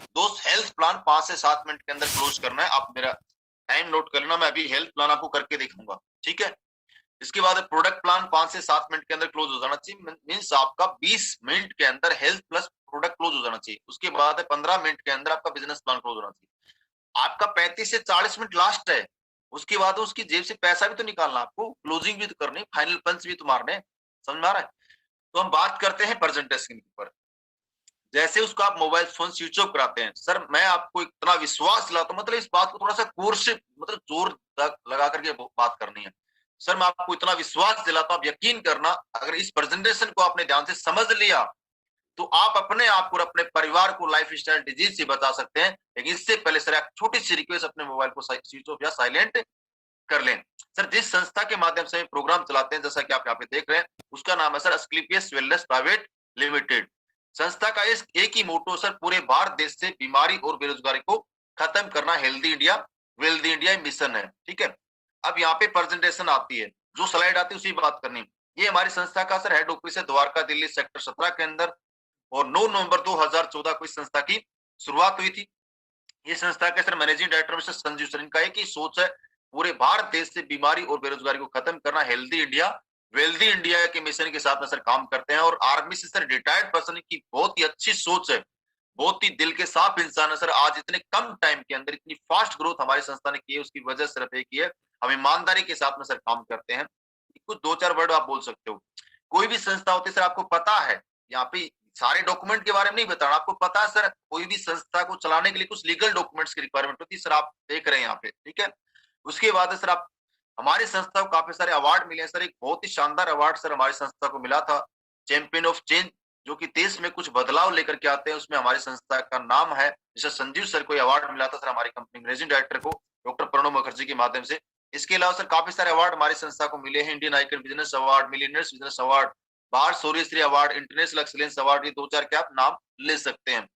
दोस्त health plan 5 से 7 minute के अंदर क्लोज करना है। आप मेरा टाइम नोट कर लेना, मैं अभी हेल्थ प्लान आपको करके दिखाऊंगा, ठीक है। इसके बाद प्रोडक्ट प्लान 5 से 7 मिनट के अंदर क्लोज हो जाना चाहिए, मींस आपका 20 मिनट के अंदर हेल्थ प्लस प्रोडक्ट क्लोज हो जाना चाहिए। उसके बाद 15 मिनट के अंदर आपका बिजनेस प्लान क्लोज होना चाहिए। आपका 35 से 40 मिनट लास्ट है, उसके बाद उसकी जेब से पैसा भी तो निकालना, आपको क्लोजिंग भी तो करनी, फाइनल पंच भी तो मारने, समझ में आ रहा है। तो हम बात करते हैं प्रेजेंटेशन के ऊपर। जैसे उसको आप मोबाइल फोन स्विच ऑफ कराते हैं, सर मैं आपको इतना विश्वास दिलाता हूं, मतलब इस बात को थोड़ा सा कोर्स से मतलब जोर लगा करके बात करनी है। सर मैं आपको इतना विश्वास दिलाता हूं, आप यकीन करना, अगर इस प्रेजेंटेशन को आपने ध्यान से समझ लिया तो आप अपने आप को और अपने परिवार को लाइफ स्टाइल डिजीज से बचा सकते हैं। लेकिन इससे पहले सर एक छोटी सी रिक्वेस्ट, अपने मोबाइल को स्विच ऑफ या साइलेंट कर लें। सर जिस संस्था के माध्यम से प्रोग्राम चलाते हैं, जैसा कि आप यहाँ पे देख रहे हैं, उसका नाम है sir Asclepius wellness private limited. संस्था का इस एक ही मोटो सर पूरे भारत देश से बीमारी और बेरोजगारी को खत्म करना, healthy India wealthy India mission है, ठीक है। अब यहाँ पे प्रेजेंटेशन आती है, जो स्लाइड आती है उसी बात करनी। ये हमारी संस्था का सर हेड ऑफिस है द्वारका दिल्ली सेक्टर 17 के अंदर, और 9 नवंबर 2014 को इस संस्था की शुरुआत हुई थी। ये संस्था के sir managing director mister Sanjeev sir, इनका एक ही सोच है, पूरे भारत देश से बीमारी और बेरोजगारी को खत्म करना, हेल्दी इंडिया वेल्दी इंडिया के मिशन के साथ में सर काम करते हैं। और आर्मी से सर रिटायर्ड पर्सन की बहुत ही अच्छी सोच है, बहुत ही दिल के साफ इंसान है सर। आज इतने कम टाइम के अंदर इतनी फास्ट ग्रोथ हमारी संस्था ने की है, उसकी वजह सिर्फ एक ही है, हम ईमानदारी के साथ में सर काम करते हैं। कुछ 2-4 वर्ड आप बोल सकते हो। कोई भी संस्था होती है सर, आपको पता है, यहाँ पे सारे डॉक्यूमेंट के बारे में नहीं बताना, आपको पता है सर, कोई भी संस्था को चलाने के लिए कुछ लीगल डॉक्यूमेंट्स की रिक्वायरमेंट होती है सर, आप देख रहे हैं यहाँ पे, ठीक है। उसके बाद सर आप, हमारी संस्था को काफी सारे अवार्ड मिले हैं सर। एक बहुत ही शानदार अवार्ड सर हमारी संस्था को मिला था, चैंपियन ऑफ चेंज, जो कि देश में कुछ बदलाव लेकर के आते हैं, उसमें हमारी संस्था का नाम है। जैसे संजीव सर को अवार्ड मिला था सर, हमारी कंपनी मैनेजिंग डायरेक्टर को डॉक्टर प्रणब मुखर्जी के माध्यम से। इसके अलावा सर काफी सारे अवार्ड हमारी संस्था को मिले हैं, Indian icon business award, millionaires business award, बार Suryashri award, international excellence award, ये 2-4 के आप नाम ले सकते हैं।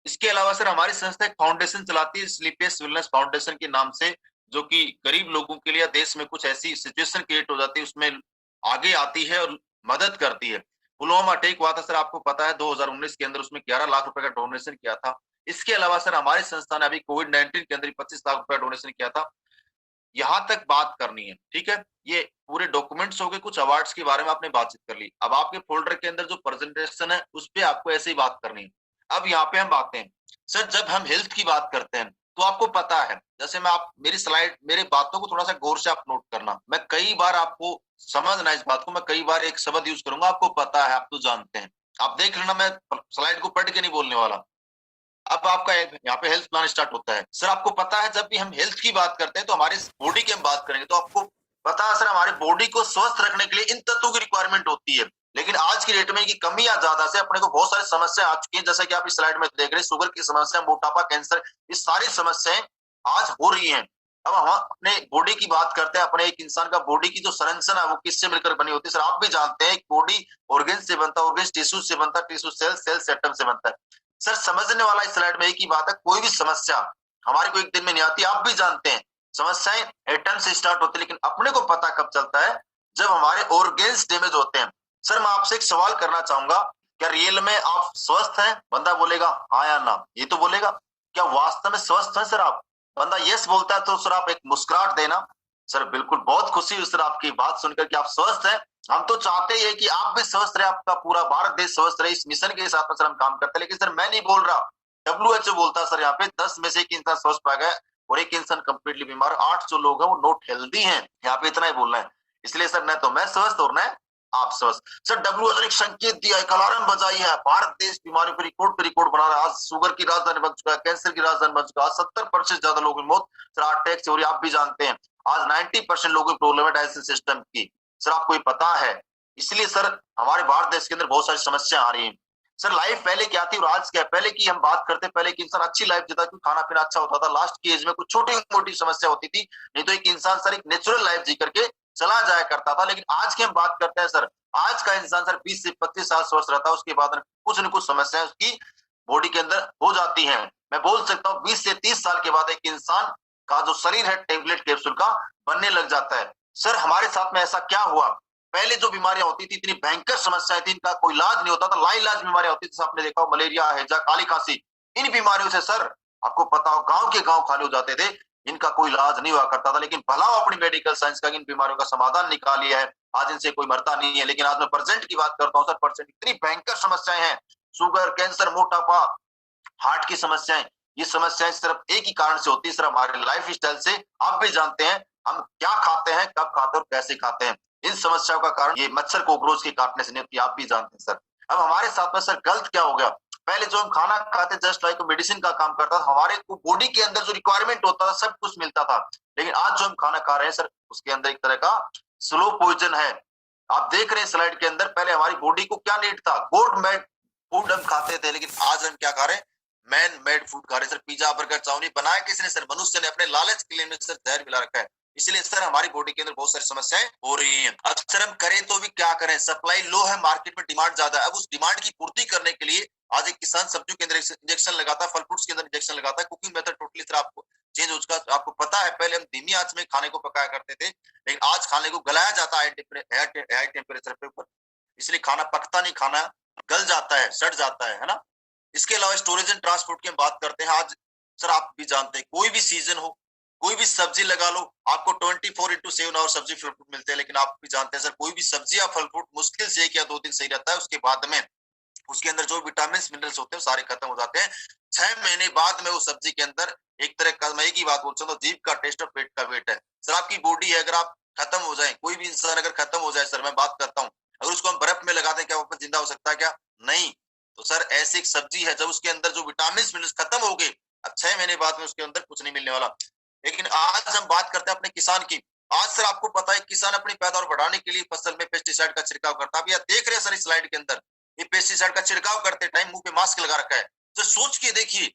इसके अलावा सर हमारी संस्था एक फाउंडेशन चलाती है, स्लीपियस वेलनेस फाउंडेशन के नाम से, जो कि गरीब लोगों के लिए देश में कुछ ऐसी सिचुएशन क्रिएट हो जाती है, उसमें आगे आती है और मदद करती है। पुलवामा अटैक हुआ था सर, आपको पता है 2019 के अंदर, उसमें 11 लाख रुपए का डोनेशन किया था। इसके अलावा सर हमारी संस्था ने अभी कोविड-19 के अंदर 25 लाख रुपए डोनेशन किया था। यहाँ तक बात करनी है, ठीक है। ये पूरे डॉक्यूमेंट्स हो गए, कुछ अवार्ड्स के बारे में आपने बातचीत कर ली। अब आपके फोल्डर के अंदर जो प्रेजेंटेशन है उस पे आपको ऐसे ही बात करनी है। अब यहाँ पे हम आते हैं सर, जब हम हेल्थ की बात करते हैं तो आपको पता है, जैसे मैं आप मेरी स्लाइड, मेरे बातों को थोड़ा सा गौर से आप नोट करना, मैं कई बार आपको समझना इस बात को, मैं कई बार एक शब्द यूज करूंगा, आपको पता है, आप तो जानते हैं, आप देख लेना, मैं स्लाइड को पढ़ के नहीं बोलने वाला। अब आपका यहाँ पे हेल्थ प्लान स्टार्ट होता है सर। आपको पता है जब भी हम हेल्थ की बात करते हैं तो हमारी बॉडी की हम बात करेंगे, तो आपको पता है सर, हमारी बॉडी को स्वस्थ रखने के लिए इन तत्वों की रिक्वायरमेंट होती है। लेकिन आज की डेट में इनकी कमी या ज्यादा से अपने को बहुत सारी समस्या आ चुकी है, जैसा कि आप इस स्लाइड में देख रहे हैं, शुगर की समस्या, मोटापा, कैंसर, ये सारी समस्याएं आज हो रही हैं। अब हम अपने बॉडी की बात करते हैं, अपने एक इंसान का बॉडी की जो संरचना है वो किससे मिलकर बनी होती है सर, आप भी जानते हैं, एक बॉडी ऑर्गन से बनता है, ऑर्गन टिश्यू से बनता है, टिश्यू सेल, सेल एटम से बनता है। सर समझने वाला इस स्लाइड में एक ही बात है, कोई भी समस्या हमारे को एक दिन में नहीं आती, आप भी जानते हैं, समस्याएं एटम से स्टार्ट होती है, लेकिन अपने को पता कब चलता है, जब हमारे ऑर्गेन्स डैमेज होते हैं। सर मैं आपसे एक सवाल करना चाहूंगा, क्या रियल में आप स्वस्थ हैं? बंदा बोलेगा हाँ या ना, ये तो बोलेगा। क्या वास्तव में स्वस्थ है सर आप? बंदा यस बोलता है तो सर आप एक मुस्कुराहट देना। सर बिल्कुल, बहुत खुशी हुई सर आपकी बात सुनकर कि आप स्वस्थ हैं। हम तो चाहते ही है कि आप भी स्वस्थ रहे, आपका पूरा भारत देश स्वस्थ रहे, इस मिशन के साथ में सर हम काम करते हैं। लेकिन सर मैं नहीं बोल रहा, WHO बोलता है सर, यहाँ पे 10 में से एक इंसान स्वस्थ पाया गया और एक इंसान कंप्लीटली बीमार, 8 जो लोग हैं वो नॉट हेल्दी हैं। यहाँ पे इतना ही बोलना है। इसलिए सर न तो मैं स्वस्थ और न आप स्वस्थ। सर WHO ने एक संकेत दिया है, अलार्म बजाई है, भारत देश बीमारी पे रिकॉर्ड बना रहा है। आज शुगर की राजधानी बन चुका है, कैंसर की राजधानी बन चुका है, 70% ज्यादा लोगों की मौत सर अटैक से हो रही है, आप भी जानते हैं। आज 90% लोगों की प्रॉब्लम है डाइजेशन सिस्टम की, सर आपको ये पता है। इसलिए सर हमारे भारत देश के अंदर बहुत सारी समस्या आ रही है। सर लाइफ पहले क्या थी और आज क्या? पहले की हम बात करते, पहले की इंसान अच्छी लाइफ जीता, क्योंकि खाना पीना अच्छा होता था, लास्ट की एज में कुछ छोटी मोटी समस्या होती थी, नहीं तो एक इंसान सर एक नेचुरल लाइफ जी करके चला जाया करता था। लेकिन आज की हम बात करते हैं सर, आज का इंसान सर 20 से 25 साल स्वस्थ रहता है, उसके बाद कुछ न कुछ समस्याएं उसकी बॉडी के अंदर हो जाती हैं। मैं बोल सकता हूँ 20 से 30 साल के बाद एक इंसान का जो शरीर है टेबलेट कैप्सूल का बनने लग जाता है। सर हमारे साथ में ऐसा क्या हुआ, पहले जो बीमारियां होती थी इतनी भयंकर समस्याएं थी, इनका कोई इलाज नहीं होता था, लाइलाज बीमारियां होती थी, आपने देखा हो मलेरिया, हैजा, काली खांसी, इन बीमारियों से सर आपको पता हो गांव के गांव खाली हो जाते थे, इनका कोई इलाज नहीं हुआ करता था। लेकिन भला अपनी मेडिकल साइंस का इन बीमारियों का समाधान निकाल लिया है, आज इनसे कोई मरता नहीं है। लेकिन आज मैं परसेंट की बात करता हूँ सर, परसेंट इतनी भयंकर समस्याएं हैं, शुगर, कैंसर, मोटापा, हार्ट की समस्याएं, ये समस्याएं सिर्फ एक ही कारण से होती है सर, हमारे लाइफ स्टाइल से। आप भी जानते हैं हम क्या खाते हैं, कब खाते हैं और कैसे खाते हैं, इन समस्याओं का कारण ये मच्छर कोकरोच के काटने से नहीं होती, आप भी जानते हैं सर। अब हमारे साथ में सर गलत क्या हो गया, पहले जो हम खाना खाते जस्ट लाइक मेडिसिन का काम करता था, हमारे को बॉडी के अंदर जो रिक्वायरमेंट होता था सब कुछ मिलता था। लेकिन आज जो हम खाना खा रहे हैं सर, उसके अंदर एक तरह का स्लो पॉइजन है। आप देख रहे हैं स्लाइड के अंदर, पहले हमारी बॉडी को क्या नीड था, गॉड मेड फूड हम खाते थे, लेकिन आज हम क्या खा रहे हैं, मैन मेड फूड खा रहे हैं सर। पिज्जा, बर्गर, चाउमीन बनाया किसने सर, मनुष्य ने अपने लालच के लिए में सर जहर मिला रखा है। इसलिए सर हमारी बॉडी के अंदर बहुत सारी समस्याएं हो रही हैं। अक्सर हम करें तो भी क्या करें, सप्लाई लो है, मार्केट में डिमांड ज्यादा है। अब उस डिमांड की पूर्ति करने के लिए आज एक किसान सब्जियों के अंदर इंजेक्शन लगाता है, फल फ्रूट्स के अंदर इंजेक्शन लगाता है, कुकिंग मेथड टोटली सर आपको चेंज हो चुका है। आपको पता है पहले हम धीमी आंच में खाने को पकाया करते थे, लेकिन आज खाने को गलाया जाता है हाई टेम्परेचर पे ऊपर, इसलिए खाना पकता नहीं, खाना गल जाता है, सड़ जाता है ना। इसके अलावा स्टोरेज एंड ट्रांसपोर्ट की हम बात करते हैं, आज सर आप भी जानते हैं कोई भी सीजन हो, कोई भी सब्जी लगा लो, आपको 24/7 आवर सब्जी फल फ्रूट मिलते हैं। लेकिन आप भी जानते हैं सर कोई भी सब्जी या फल फ्रूट मुश्किल से 1 या 2 दिन सही रहता है, उसके बाद में उसके अंदर जो विटामिन मिनरल्स होते हैं सारे खत्म हो जाते हैं। 6 महीने बाद में वो सब्जी के अंदर एक तरह का, मैं एक ही बात बोल सकता हूँ, जीभ का टेस्ट और पेट का वेट है सर। आपकी बॉडी है, अगर आप खत्म हो जाए, कोई भी इंसान अगर खत्म हो जाए सर, मैं बात करता हूँ, अगर उसको हम बर्फ में लगा दें, क्या वो जिंदा हो सकता है क्या, नहीं। तो सर ऐसी एक सब्जी है, जब उसके अंदर जो विटामिन मिनरल्स खत्म हो गए, अब 6 महीने बाद में उसके अंदर कुछ नहीं मिलने वाला। लेकिन आज हम बात करते हैं अपने किसान की। आज सर आपको पता है किसान अपनी पैदावार बढ़ाने के लिए फसल में पेस्टिसाइड का छिड़काव करता है। आप यह देख रहे हैं सर इस स्लाइड के अंदर, ये पेस्टिसाइड का छिड़काव करते टाइम मुंह पे मास्क लगा रखा है। तो सोच के देखिए,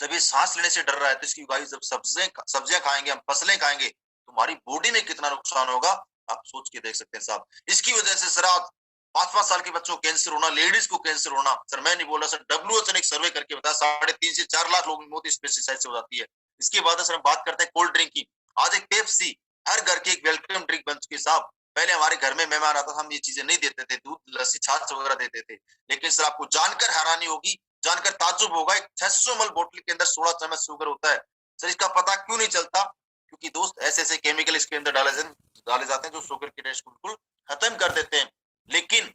जब ये सांस लेने से डर रहा है, तो इसकी वायु जब सब्जियां खाएंगे, हम फसलें खाएंगे, तो हमारी बॉडी में कितना नुकसान होगा, आप सोच के देख सकते हैं साहब। इसकी वजह से सर आज 5-5 साल के बच्चों को कैंसर होना, लेडीज को कैंसर होना, सर मैं नहीं बोल रहा सर, WHO ने एक सर्वे करके बताया 3.5 से 4 लाख लोगों की मौत इस पेस्टिसाइड से हो जाती है। इसके बाद सर हम बात करते हैं कोल्ड ड्रिंक की। आज एक पेप्सी हर घर की एक वेलकम ड्रिंक बन चुकी है साहब। पहले हमारे घर में मेहमान आता था, हम ये चीजें नहीं देते थे, दूध, लस्सी, छाछ वगैरह देते थे। लेकिन सर आपको जानकर हैरानी होगी, जानकर ताज्जुब होगा, 600 ml बोतल के अंदर 16 चम्मच शुगर होता है। सर इसका पता क्यों नहीं चलता, क्योंकि दोस्त ऐसे ऐसे केमिकल इसके अंदर डाले जाते हैं जो शुगर की टेस्ट को बिल्कुल खत्म कर देते हैं। लेकिन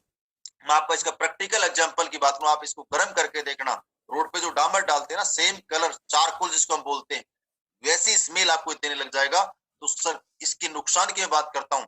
मैं आपको इसका प्रैक्टिकल एग्जांपल की बात करूं, आप इसको गर्म करके देखना, रोड पे जो डामर डालते हैं ना, सेम कलर चारकोल जिसको हम बोलते हैं, वैसी स्मेल आपको देने लग जाएगा। तो सर इसके नुकसान की बात करता हूँ,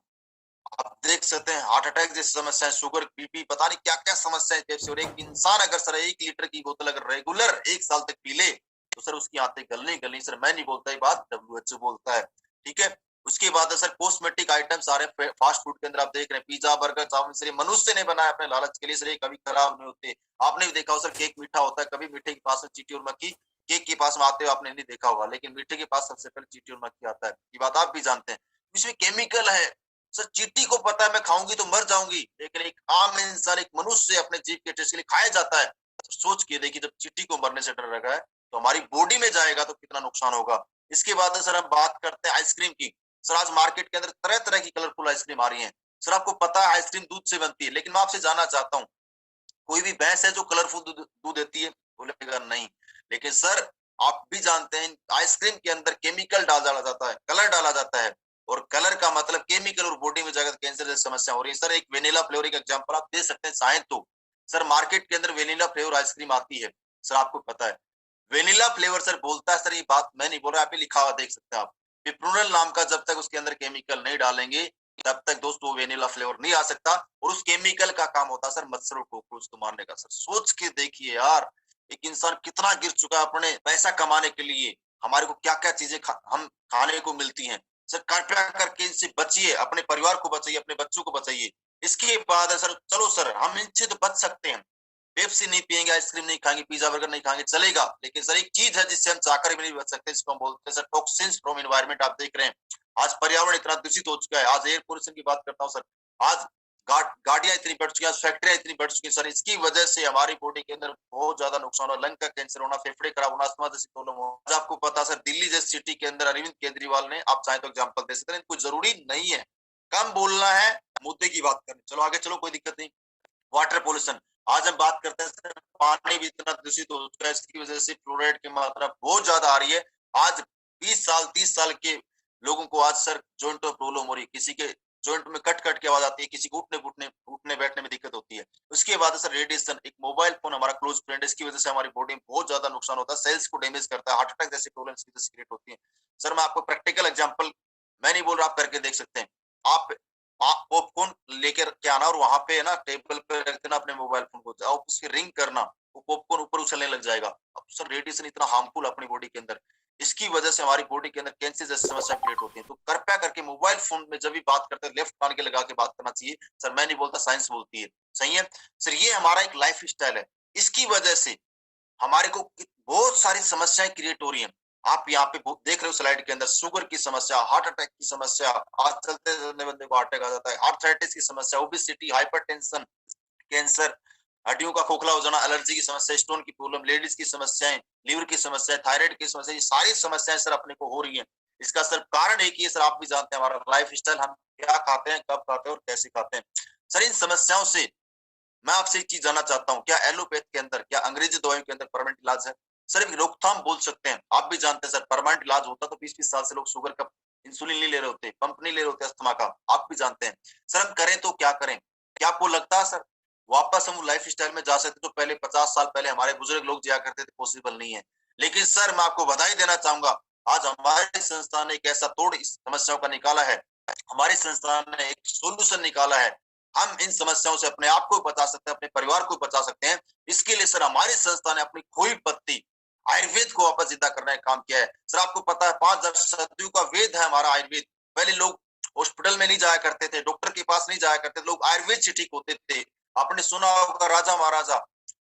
आप देख सकते हैं हार्ट अटैक जैसी समस्याएं, शुगर, बीपी, पता नहीं क्या क्या समस्याएं जैसे। और एक इंसान अगर सर 1 लीटर की बोतल अगर रेगुलर 1 साल तक पी ले, तो सर उसकी आंतें गलनी सर, मैं नहीं बोलता, ये बात WHO बोलता है, ठीक है। उसके बाद सर कॉस्मेटिक आइटम्स आ रहे हैं फास्ट फूड के अंदर, आप देख रहे हैं पिज्जा, बर्गर, चाउमीन, सर मनुष्य ने बनाया अपने लालच के लिए सर, ये कभी खराब नहीं होते। आपने भी देखा हो सर, केक मीठा होता है, कभी मीठे के पास में चींटी और मक्खी, केक के पास में आते हुए आपने नहीं देखा होगा, लेकिन मीठे के पास सबसे पहले चींटी और मक्खी आता है, ये बात आप भी जानते हैं। इसमें केमिकल है सर, चींटी को पता है मैं खाऊंगी तो मर जाऊंगी, लेकिन एक आम इंसान, एक मनुष्य अपने जीभ के टेस्ट के लिए खाया जाता है। सोच के देखिए, जब चींटी को मरने से डर रखा है, तो हमारी बॉडी में जाएगा तो कितना नुकसान होगा। इसके बाद सर हम बात करते हैं आइसक्रीम की। सर आज मार्केट के अंदर तरह तरह की कलरफुल आइसक्रीम आ रही है। सर आपको पता है आइसक्रीम दूध से बनती है, लेकिन मैं आपसे जानना चाहता हूँ, कोई भी भैंस है जो कलरफुल दूध देती है, बोलेगा नहीं। लेकिन सर आप भी जानते हैं आइसक्रीम के अंदर केमिकल डाला जाता है, कलर डाला जाता है, और कलर का मतलब केमिकल, और बॉडी में जाकर कैंसर जैसी समस्या हो रही है। सर एक वेनिला फ्लेवर का एग्जांपल आप दे सकते हैं चाहें तो। सर मार्केट के अंदर वेनिला फ्लेवर आइसक्रीम आती है, सर आपको पता है वेनिला फ्लेवर सर बोलता है, सर ये बात मैं नहीं बोल रहा, आप लिखा हुआ देख सकते हैं आप, पिप्रोनल नाम का, जब तक उसके अंदर केमिकल नहीं डालेंगे तब तक दोस्तों वेनिला फ्लेवर नहीं आ सकता। और उस केमिकल का काम होता है सर मच्छर और कॉकरोच को मारने का। सर सोच के देखिए यार, एक इंसान कितना गिर चुका है अपने पैसा कमाने के लिए, हमारे को क्या क्या चीजें हम खाने को मिलती हैं। सर कृपया करके इनसे बचिए, अपने परिवार को बचाइए, अपने बच्चों को बचाइए। इसके बाद सर चलो सर हम इनसे तो बच सकते हैं, पेप्सी नहीं पियेंगे, आइसक्रीम नहीं खाएंगे, पिज्जा बर्गर नहीं खाएंगे, चलेगा। लेकिन सर एक चीज है जिससे हम चाहकर भी नहीं बच सकते, जिसको हम बोलते हैं सर टॉक्सिन्स फ्रॉम एनवायरनमेंट। आप देख रहे हैं आज पर्यावरण इतना दूषित हो चुका है। आज एयर पोल्यूशन की बात करता हूँ सर, आज गाड़ियां इतनी बढ़ चुकी हैं, फैक्ट्रियां इतनी बढ़ चुकी हैं सर, इसकी वजह से हमारी बॉडी के अंदर बहुत ज्यादा नुकसान हो, लंग का कैंसर होना, फेफड़े खराब होना, अस्थमा जैसी प्रॉब्लम हो। आज आपको पता सर, दिल्ली जैसी सिटी के अंदर अरविंद केजरीवाल ने, आप चाहे तो एग्जाम्पल दे सकते हैं, कोई जरूरी नहीं है, कम बोलना है, मुद्दे की बात करनी, चलो आगे चलो, कोई दिक्कत नहीं। वाटर पोल्यूशन, आज हम बात करते हैं सर, पानी भी इतना दूषित हो चुका है, इसकी वजह से फ्लोराइड की मात्रा बहुत ज्यादा आ रही है। आज 20 साल 30 साल के लोगों को आज सर जॉइंट में प्रॉब्लम हो रही है, किसी के जॉइंट में कट कट की आवाज आती है, किसी को उठने बैठने में दिक्कत होती है। उसके बाद सर रेडिएशन, एक मोबाइल फोन हमारा क्लोज फ्रेंड, इसकी वजह से हमारी बॉडी में बहुत ज्यादा नुकसान होता है, सेल्स को डैमेज करता है, हार्ट अटैक जैसी प्रॉब्लम्स की वजह से क्रिएट होती है। सर मैं आपको प्रैक्टिकल एग्जांपल, मैं नहीं बोल रहा, आप करके देख सकते हैं। आप पॉपकॉर्न लेकर के आना और वहां पे ना टेबल पे रख देना अपने मोबाइल फोन को, आप उसकी रिंग करना, वो पॉपकॉर्न ऊपर उछलने लग जाएगा। अब सर रेडिएशन इतना हार्मफुल अपनी बॉडी के अंदर, इसकी वजह से हमारी बॉडी के अंदर कैंसर जैसी समस्या क्रिएट होती है। तो कृपया करके मोबाइल फोन में जब भी बात करते हैं लेफ्ट कान के लगा के बात करना चाहिए। सर मैं नहीं बोलता, साइंस बोलती है, सही है सर, ये हमारा एक लाइफ स्टाइल है, इसकी वजह से हमारे को बहुत सारी समस्याएं क्रिएट हो रही हैं। आप यहाँ पे देख रहे हो स्लाइड के अंदर, शुगर की समस्या, हार्ट अटैक की समस्या, आज चलते चलते बंदे को हार्ट अटैक आ जाता है, आर्थराइटिस की समस्या, ओबेसिटी, हाइपरटेंशन, कैंसर, हड्डियों का खोखला हो जाना, एलर्जी की समस्या, स्टोन की प्रॉब्लम, लेडीज की समस्याएं, लीवर की समस्या, थायराइड की समस्या, ये सारी समस्याएं सर अपने को हो रही है। इसका सर कारण एक ही है सर, आप भी जानते हैं, हमारा लाइफ स्टाइल, हम क्या खाते हैं, कब खाते हैं और कैसे खाते हैं। सर इन समस्याओं से मैं आपसे एक चीज जानना चाहता हूँ, क्या एलोपैथ के अंदर, क्या अंग्रेजी दवाइयों के अंदर परमानेंट इलाज है? सर एक रोकथाम बोल सकते हैं, आप भी जानते हैं सर, परमानेंट इलाज होता तो 20-20 साल से लोग शुगर का इंसुलिन नहीं ले रहे होते, पंप नहीं ले रहे होते अस्थमा का, आप भी जानते हैं। सर हम करें तो क्या करें? क्या आपको लगता है सर वापस हम लाइफ स्टाइल में जा सकते, तो पहले 50 साल पहले हमारे बुजुर्ग लोग जिया करते थे? पॉसिबल नहीं है। लेकिन सर मैं आपको बधाई देना चाहूंगा, आज हमारी संस्था ने एक ऐसा तोड़ इस समस्याओं का निकाला है, हमारी संस्था ने एक सोल्यूशन निकाला है, हम इन समस्याओं से अपने आप को बचा सकते हैं, अपने परिवार को बचा सकते हैं। इसके लिए सर हमारी संस्था ने अपनी खोई पत्ती आयुर्वेद को वापस जिंदा करने का काम किया है। सर आपको पता है 5000 सदियों का वेद है हमारा आयुर्वेद। पहले लोग हॉस्पिटल में नहीं जाया करते थे, डॉक्टर के पास नहीं जाया करते, लोग आयुर्वेद से ठीक होते थे। आपने सुना होगा राजा महाराजा